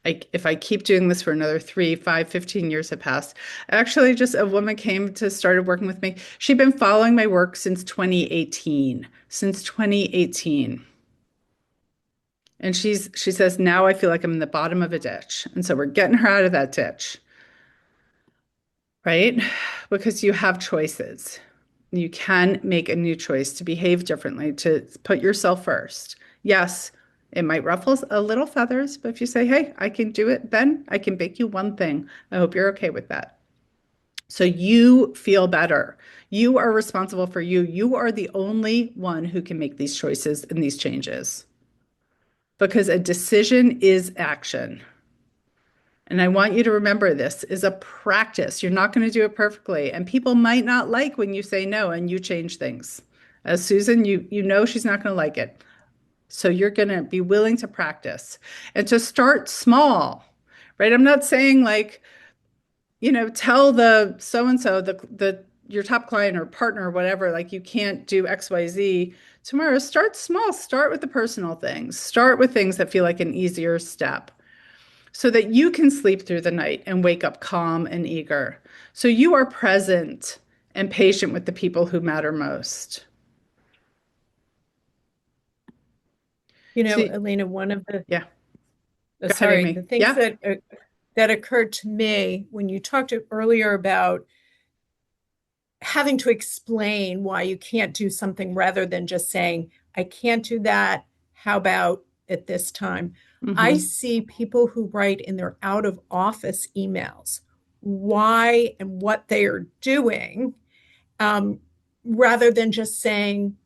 Speaker 1: If I keep doing this for another 3, 5, 15 years have passed. Actually, just a woman came to started working with me. She'd been following my work since 2018. Since 2018. And she says, now I feel like I'm in the bottom of a ditch. And so we're getting her out of that ditch, right? Because you have choices. You can make a new choice to behave differently, to put yourself first. Yes, it might ruffle a little feathers, but if you say, hey, I can do it, then I can bake you one thing. I hope you're okay with that. So you feel better. You are responsible for you. You are the only one who can make these choices and these changes because a decision is action. And I want you to remember this is a practice. You're not going to do it perfectly. And people might not like when you say no and you change things. As Susan, you know she's not going to like it. So you're going to be willing to practice and to start small, right? I'm not saying like, tell the so and so, the your top client or partner or whatever, like you can't do XYZ tomorrow. Start small. Start with the personal things. Start with things that feel like an easier step so that you can sleep through the night and wake up calm and eager. So you are present and patient with the people who matter most. See,
Speaker 3: Elena, one of the
Speaker 1: yeah, go ahead,
Speaker 3: sorry, the
Speaker 1: Amy.
Speaker 3: things
Speaker 1: Yeah.
Speaker 3: that occurred to me when you talked earlier about having to explain why you can't do something rather than just saying, I can't do that. How about at this time? I
Speaker 1: Hmm.
Speaker 3: see people who write in their out of office emails why and what they are doing, um, rather than just saying,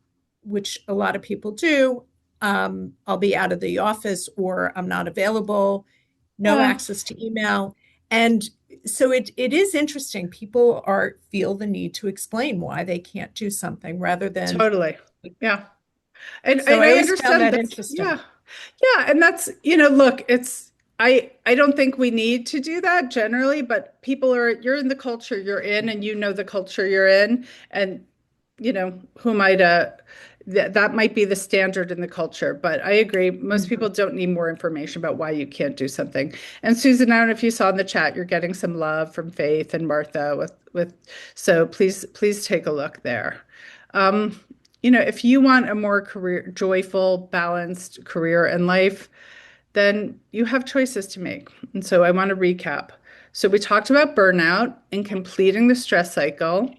Speaker 3: which a lot of people do, I'll be out of the office or I'm not available, no
Speaker 1: Yeah,
Speaker 3: access to email. And so it is interesting. People are feel the need to explain why they can't do something rather than,
Speaker 1: totally. Yeah. And
Speaker 3: so
Speaker 1: and
Speaker 3: I
Speaker 1: I
Speaker 3: always found
Speaker 1: understand
Speaker 3: that
Speaker 1: that's
Speaker 3: interesting.
Speaker 1: yeah. Yeah, and that's, look, it's I don't think we need to do that generally, but you're in the culture you're in and you know the culture you're in and who am I to that might be the standard in the culture, but I agree most
Speaker 3: Mhm.
Speaker 1: people don't need more information about why you can't do something. And Susan, I don't know if you saw in the chat, you're getting some love from Faith and Martha with so please take a look there. Um, if you want a more joyful, balanced career and life, then you have choices to make. And so I want to recap. So we talked about burnout and completing the stress cycle,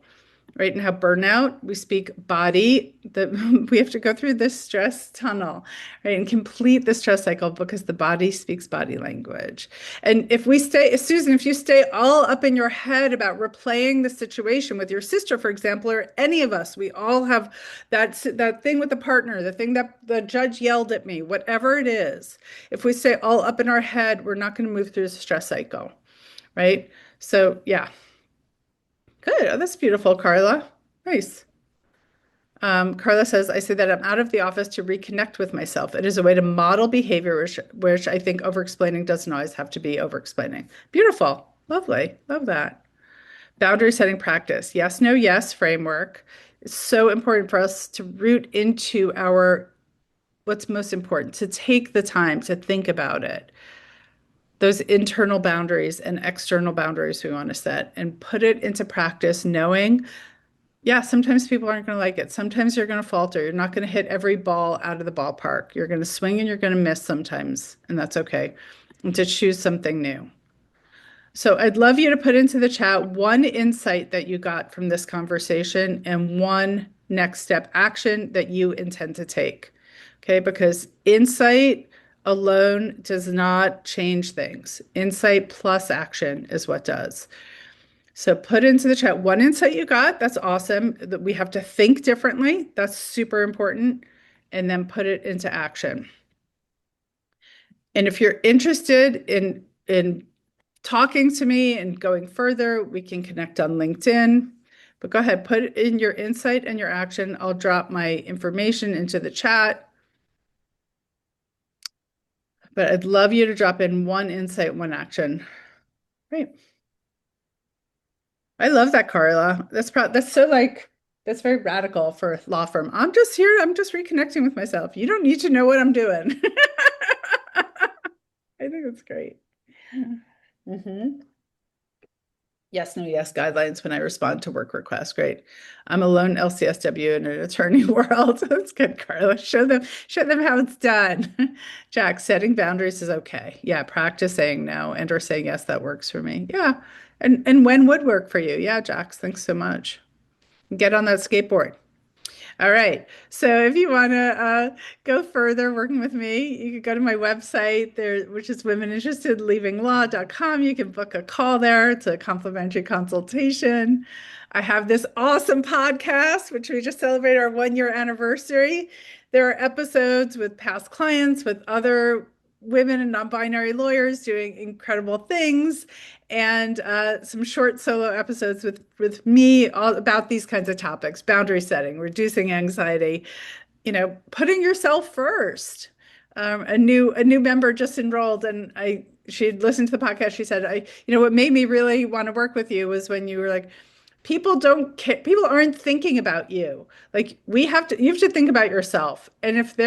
Speaker 1: right? And how burnout, we speak body, that we have to go through this stress tunnel, right? And complete the stress cycle because the body speaks body language. And if we stay, Susan, if you stay all up in your head about replaying the situation with your sister, for example, or any of us, we all have that thing with the partner, the thing that the judge yelled at me, whatever it is. If we stay all up in our head, we're not going to move through the stress cycle, right? So yeah, good. Oh, that's beautiful, Carla. Nice. Carla says, I say that I'm out of the office to reconnect with myself. It is a way to model behavior, which I think overexplaining doesn't always have to be overexplaining. Beautiful. Lovely. Love that. Boundary setting practice. Yes, no, yes framework. It's so important for us to root into our what's most important, to take the time to think about it. Those internal boundaries and external boundaries we want to set and put it into practice, knowing yeah, sometimes people aren't going to like it. Sometimes you're going to falter. You're not going to hit every ball out of the ballpark. You're going to swing and you're going to miss sometimes, and that's okay. and to choose something new. So I'd love you to put into the chat one insight that you got from this conversation and one next step action that you intend to take. Okay, because insight alone does not change things. Insight plus action is what does. So put into the chat one insight you got. That's awesome. That we have to think differently. That's super important. And then put it into action. And if you're interested in talking to me and going further, we can connect on LinkedIn. But go ahead, put in your insight and your action. I'll drop my information into the chat. But I'd love you to drop in one insight, one action. Great. I love that, Carla. That's so like that's very radical for a law firm. I'm just here, I'm just reconnecting with myself. You don't need to know what I'm doing. I think it's great. Mm-hmm. Yes, no, yes guidelines when I respond to work requests. Great. I'm a lone LCSW in an attorney world. That's good, Carla. Show them how it's done. Jack, setting boundaries is okay. Yeah, practice saying no and or saying yes, that works for me. Yeah. And when would work for you? Yeah, Jax, thanks so much. Get on that skateboard. All right. So if you want to go further working with me, you can go to my website there, which is womeninterestedleavinglaw.com. You can book a call there. It's a complimentary consultation. I have this awesome podcast, which we just celebrated our 1 year anniversary. There are episodes with past clients, with other women and non-binary lawyers doing incredible things, and some short solo episodes with me all about these kinds of topics: boundary setting, reducing anxiety, putting yourself first. A new member just enrolled, and she listened to the podcast. She said, what made me really want to work with you was when you were like, people don't care, people aren't thinking about you. Like you have to think about yourself. And if they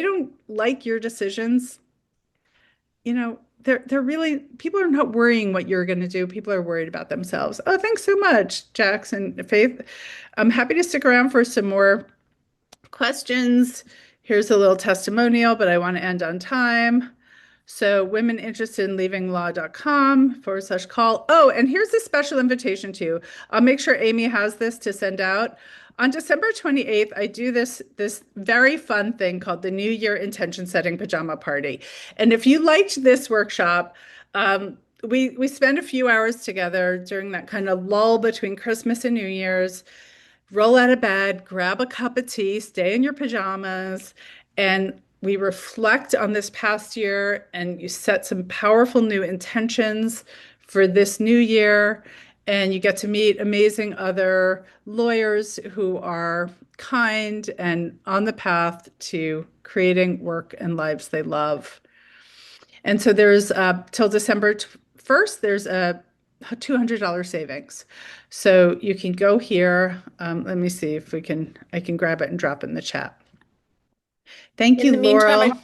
Speaker 1: don't like your decisions, they're really, people are not worrying what you're going to do. People are worried about themselves. Oh, thanks so much, Jackson, Faith. I'm happy to stick around for some more questions. Here's a little testimonial, but I want to end on time. So women interested in leavinglaw.com/call. Oh, and here's a special invitation to you. I'll make sure Amy has this to send out. On December 28th, I do this very fun thing called the New Year Intention Setting Pajama Party. And if you liked this workshop, we spend a few hours together during that kind of lull between Christmas and New Year's. Roll out of bed, grab a cup of tea, stay in your pajamas, and we reflect on this past year, and you set some powerful new intentions for this new year. And you get to meet amazing other lawyers who are kind and on the path to creating work and lives they love. And so there's till December 1st, there's a $200 savings. So you can go here. Let me see if I can grab it and drop it in the chat. Thank
Speaker 3: In
Speaker 1: you,
Speaker 3: the meantime,
Speaker 1: Laurel.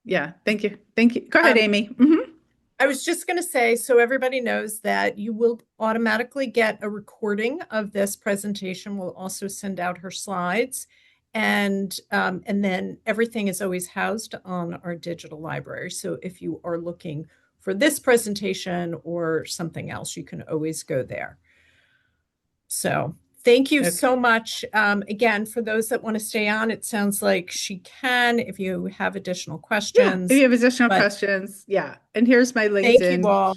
Speaker 1: Yeah, thank you. Thank you. Go ahead,
Speaker 3: um,
Speaker 1: Amy. Mm-hmm.
Speaker 3: I was just going to say, so everybody knows that you will automatically get a recording of this presentation. We'll also send out her slides, and then everything is always housed on our digital library. So if you are looking for this presentation or something else, you can always go there. So thank you
Speaker 1: Okay.
Speaker 3: so much. Again, for those that want to stay on, it sounds like she can if you have additional
Speaker 1: Yeah, if
Speaker 3: questions.
Speaker 1: you have additional
Speaker 3: But
Speaker 1: questions, yeah. And here's my
Speaker 3: thank you
Speaker 1: LinkedIn
Speaker 3: all.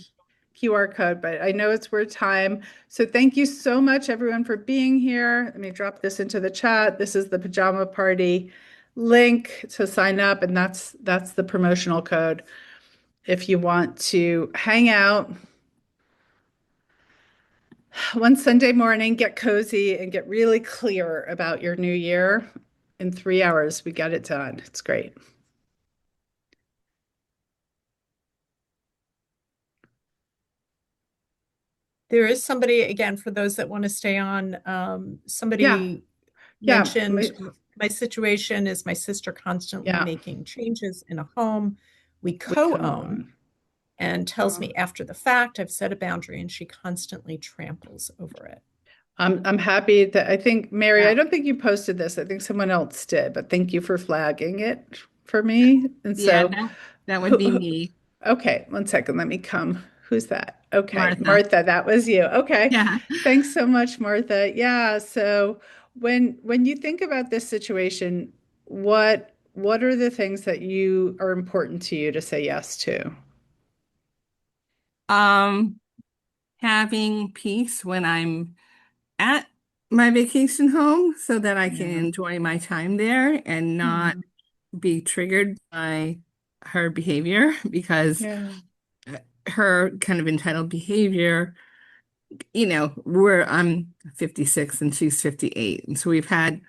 Speaker 1: QR code, but I know it's worth time. So thank you so much, everyone, for being here. Let me drop this into the chat. This is the pajama party link to sign up, and that's the promotional code if you want to hang out one Sunday morning, get cozy, and get really clear about your new year. In 3 hours, we get it done. It's great.
Speaker 3: There is somebody, again, for those that want to stay on,
Speaker 1: Yeah,
Speaker 3: somebody
Speaker 1: yeah,
Speaker 3: mentioned my situation is my sister constantly
Speaker 1: yeah.
Speaker 3: making changes in a home we
Speaker 1: We
Speaker 3: co-own
Speaker 1: co-own.
Speaker 3: and tells me after the fact I've set a boundary and she constantly tramples over it.
Speaker 1: I'm happy that I think Mary, I
Speaker 4: Yeah,
Speaker 1: don't think you posted this. I think someone else did, but thank you for flagging it for me. And
Speaker 4: yeah,
Speaker 1: so
Speaker 4: that would
Speaker 1: who,
Speaker 4: be me.
Speaker 1: Okay, one second. Let me come. Who's that? Okay,
Speaker 4: Martha.
Speaker 1: Martha, that was you. Okay.
Speaker 4: Yeah.
Speaker 1: Thanks so much, Martha. Yeah, so when you think about this situation, what are the things that you are important to you to say yes to?
Speaker 4: Um, Having peace when I'm at my vacation home so that I can
Speaker 1: Yeah.
Speaker 4: enjoy my time there and not
Speaker 1: Yeah.
Speaker 4: be triggered by her behavior because
Speaker 1: Yeah.
Speaker 4: her kind of entitled behavior, where I'm 56 and she's 58. And so we've had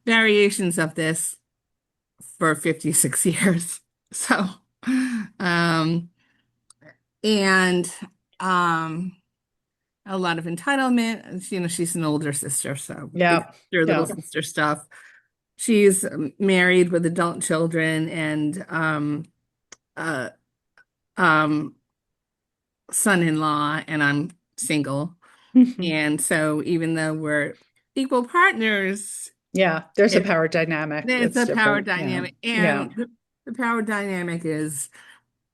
Speaker 4: variations of this for 56 years. So, um, and um, a lot of entitlement. She's an older sister, so we got
Speaker 1: Yeah.
Speaker 4: her little
Speaker 1: Yeah.
Speaker 4: sister stuff. She's married with adult children and uh, um, son-in-law, and I'm single. And so even though we're equal partners,
Speaker 1: Yeah, there's a
Speaker 4: it,
Speaker 1: power dynamic
Speaker 4: it's
Speaker 1: that's
Speaker 4: a power
Speaker 1: different. Yeah.
Speaker 4: dynamic.
Speaker 1: Yeah.
Speaker 4: And the power dynamic is,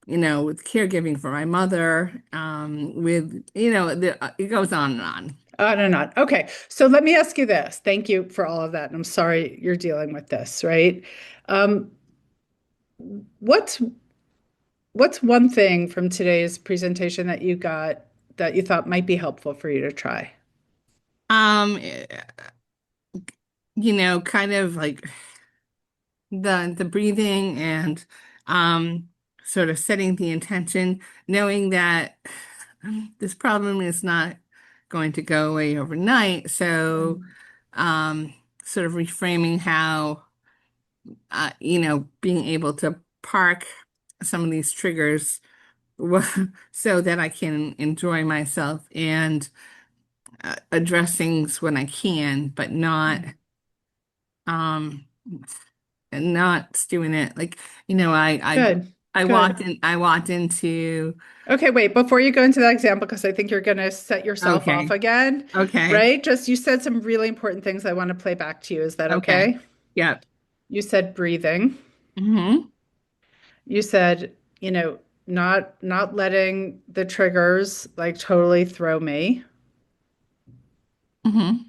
Speaker 4: with caregiving for my mother, it goes on and on.
Speaker 1: On and on. Okay. So let me ask you this. Thank you for all of that. And I'm sorry you're dealing with this, right? Um, what's what's one thing from today's presentation that you got that you thought might be helpful for you to try?
Speaker 4: Um, eh, kind of like the breathing and sort of setting the intention, knowing that this problem is not going to go away overnight. So,
Speaker 1: Mm.
Speaker 4: um, sort of reframing how, being able to park some of these triggers so that I can enjoy myself and address things when I can, but um, not stewing it. Like,
Speaker 1: Good.
Speaker 4: I walked
Speaker 1: Good.
Speaker 4: in, I walked into,
Speaker 1: Okay, wait, before you go into that example, because I think you're going to set yourself off
Speaker 4: okay,
Speaker 1: again,
Speaker 4: okay,
Speaker 1: right? Just you said some really important things I want to play back to you. Is that
Speaker 4: okay.
Speaker 1: okay?
Speaker 4: Yep.
Speaker 1: You said breathing.
Speaker 4: Mm-hmm.
Speaker 1: You said, not letting the triggers like totally throw me,
Speaker 4: Mm-hmm.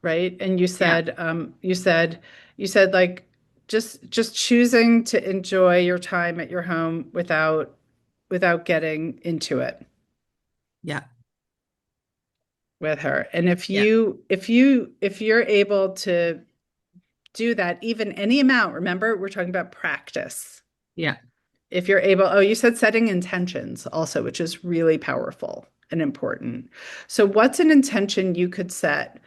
Speaker 1: right? And you
Speaker 4: Yeah.
Speaker 1: said, you said like just choosing to enjoy your time at your home without getting into it
Speaker 4: Yeah.
Speaker 1: with her. And if
Speaker 4: Yeah.
Speaker 1: you if you if you're able to do that, even any amount, remember, we're talking about practice.
Speaker 4: Yeah.
Speaker 1: If you're able, oh, you said setting intentions also, which is really powerful and important. So, what's an intention you could set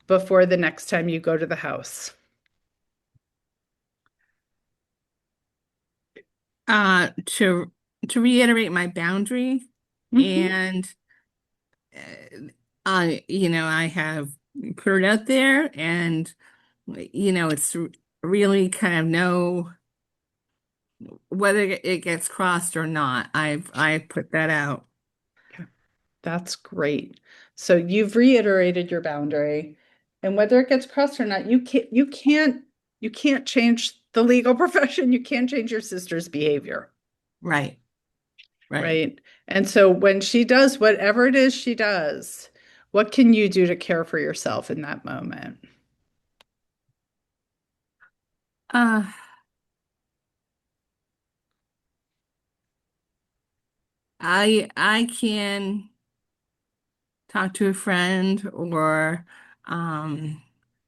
Speaker 1: before the next time you go to the house?
Speaker 4: To reiterate my boundary
Speaker 1: Hmm.
Speaker 4: and I have put it out there and it's really kind of know whether it gets crossed or not. I've put that out.
Speaker 1: Okay, that's great. So you've reiterated your boundary, and whether it gets crossed or not, you can't change the legal profession. You can't change your sister's behavior,
Speaker 4: Right. Right.
Speaker 1: right? And so when she does whatever it is she does, what can you do to care for yourself in that moment?
Speaker 4: Uh, I can talk to a friend or um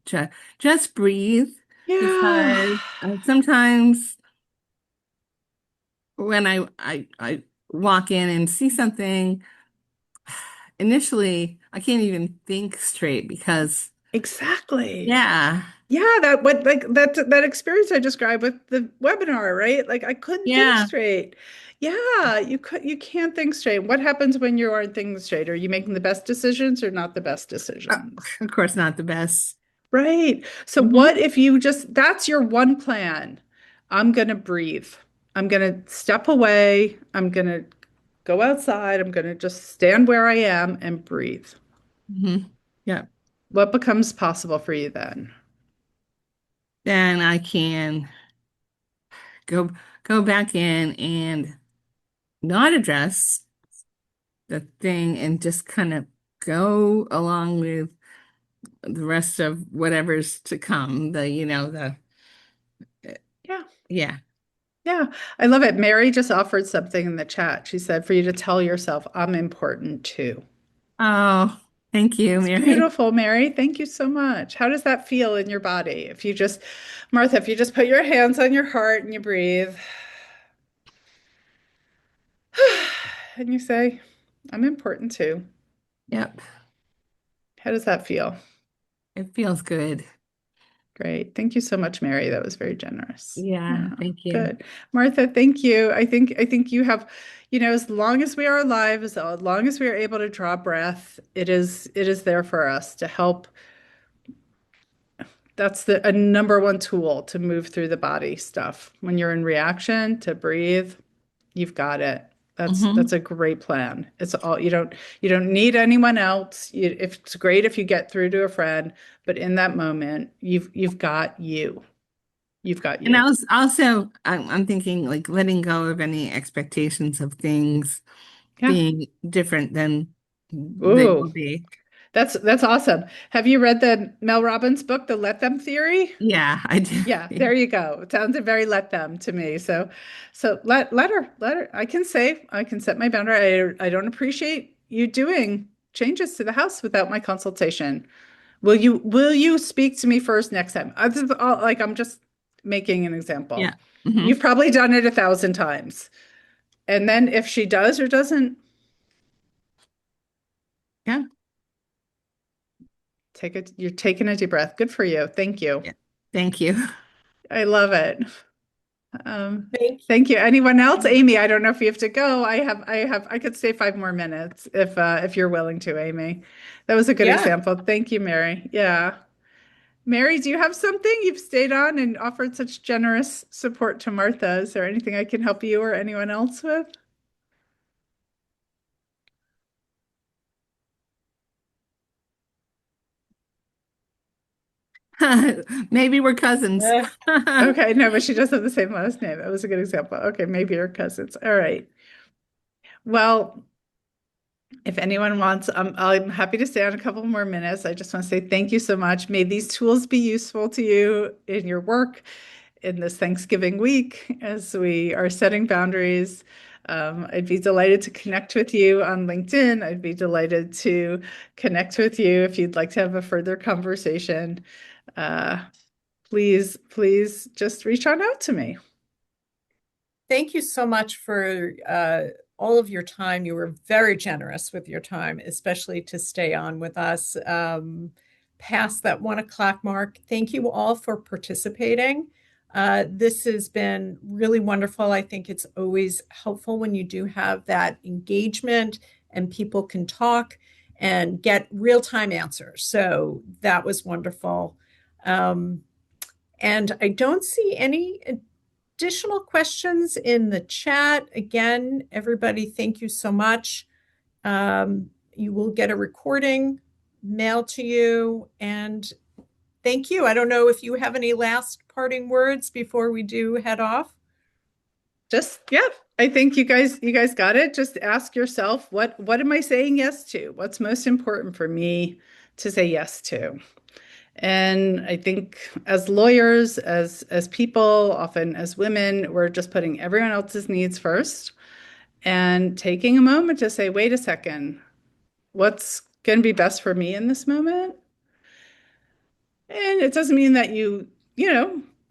Speaker 4: ju just breathe
Speaker 1: Yeah,
Speaker 4: because sometimes when I walk in and see something, initially I can't even think straight because
Speaker 1: exactly.
Speaker 4: yeah,
Speaker 1: Yeah, that what like that experience I described with the webinar, right? Like I couldn't think
Speaker 4: yeah,
Speaker 1: straight. Yeah, you can't think straight. What happens when you aren't thinking straight? Are you making the best decisions or not the best
Speaker 4: uh,
Speaker 1: decisions?
Speaker 4: of course not the best.
Speaker 1: Right. So what
Speaker 4: Hmm.
Speaker 1: if you just that's your one plan. I'm gonna breathe. I'm gonna step away. I'm gonna go outside. I'm gonna just stand where I am and breathe.
Speaker 4: Hmm. Yeah.
Speaker 1: What becomes possible for you then?
Speaker 4: Then I can go go back in and not address the thing and just kind of go along with the rest of whatever's to come.
Speaker 1: Yeah.
Speaker 4: Yeah.
Speaker 1: Yeah. I love it. Mary just offered something in the chat. She said for you to tell yourself, I'm important too.
Speaker 4: Oh, thank you,
Speaker 1: It's
Speaker 4: Mary.
Speaker 1: beautiful, Mary. Thank you so much. How does that feel in your body? If you just, Martha, if you just put your hands on your heart and you breathe, and you say, I'm important too.
Speaker 4: Yep.
Speaker 1: How does that feel?
Speaker 4: It feels good.
Speaker 1: Great. Thank you so much, Mary. That was very generous.
Speaker 4: Yeah,
Speaker 1: Yeah,
Speaker 4: thank you.
Speaker 1: good. Martha, thank you. I think you have, as long as we are alive, as long as we are able to draw breath, it is there for us to help. That's the a number one tool to move through the body stuff. When you're in reaction, to breathe, you've got it. That's
Speaker 4: Hmm.
Speaker 1: a great plan. It's all you don't need anyone else. If it's great if you get through to a friend, but in that moment, you've got you. You've got
Speaker 4: And
Speaker 1: you.
Speaker 4: I'm thinking like letting go of any expectations of things
Speaker 1: Yeah.
Speaker 4: being different than they will
Speaker 1: Ooh,
Speaker 4: be.
Speaker 1: that's awesome. Have you read the Mel Robbins book, The Let Them Theory?
Speaker 4: Yeah, I do.
Speaker 1: Yeah, there you go. It sounded very let them to me. So let her. I can set my boundary. I don't appreciate you doing changes to the house without my consultation. Will you speak to me first next time? Like I'm just making an example.
Speaker 4: Yeah. Hmm.
Speaker 1: You've probably done it 1,000 times. And then if she does or doesn't,
Speaker 4: Yeah.
Speaker 1: you're taking a deep breath. Good for you. Thank you.
Speaker 4: Yeah. Thank you.
Speaker 1: I love it. Um,
Speaker 3: Thank
Speaker 1: thank you. Anyone else?
Speaker 3: you.
Speaker 1: Amy, I don't know if you have to go. I could stay 5 more minutes if you're willing to, Amy. That was a good
Speaker 3: Yeah.
Speaker 1: example. Thank you, Mary. Yeah. Mary, do you have something? You've stayed on and offered such generous support to Martha. Is there anything I can help you or anyone else with?
Speaker 4: Maybe we're cousins.
Speaker 1: Okay, no, but she does have the same last name. That was a good example. Okay, maybe you're cousins. All right. Well, if anyone wants, I'm happy to stay on a couple more minutes. I just want to say thank you so much. May these tools be useful to you in your work in this Thanksgiving week as we are setting boundaries. I'd be delighted to connect with you on LinkedIn. I'd be delighted to connect with you if you'd like to have a further conversation. Uh, please just reach on out to me.
Speaker 3: Thank you so much for all of your time. You were very generous with your time, especially to stay on with us past that 1 o'clock mark. Thank you all for participating. This has been really wonderful. I think it's always helpful when you do have that engagement and people can talk and get real-time answers. So that was wonderful. Um, and I don't see any additional questions in the chat. Again, everybody, thank you so much. You will get a recording mailed to you. And thank you. I don't know if you have any last parting words before we do head off.
Speaker 1: Just, yeah, I think you guys got it. Just ask yourself, what am I saying yes to? What's most important for me to say yes to? And I think as lawyers, as people, often as women, we're just putting everyone else's needs first and taking a moment to say, wait a second, what's going to be best for me in this moment? And it doesn't mean that you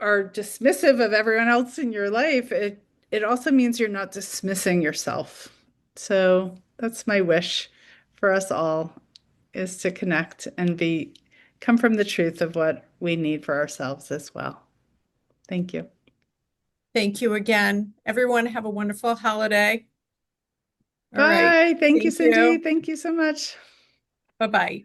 Speaker 1: are dismissive of everyone else in your life. It also means you're not dismissing yourself. So that's my wish for us all is to connect and be come from the truth of what we need for ourselves as well. Thank you.
Speaker 3: Thank you again. Everyone, have a wonderful holiday. All right.
Speaker 1: Bye. Thank you,
Speaker 3: Thank
Speaker 1: Cindy.
Speaker 3: you.
Speaker 1: Thank you so much.
Speaker 3: Bye bye.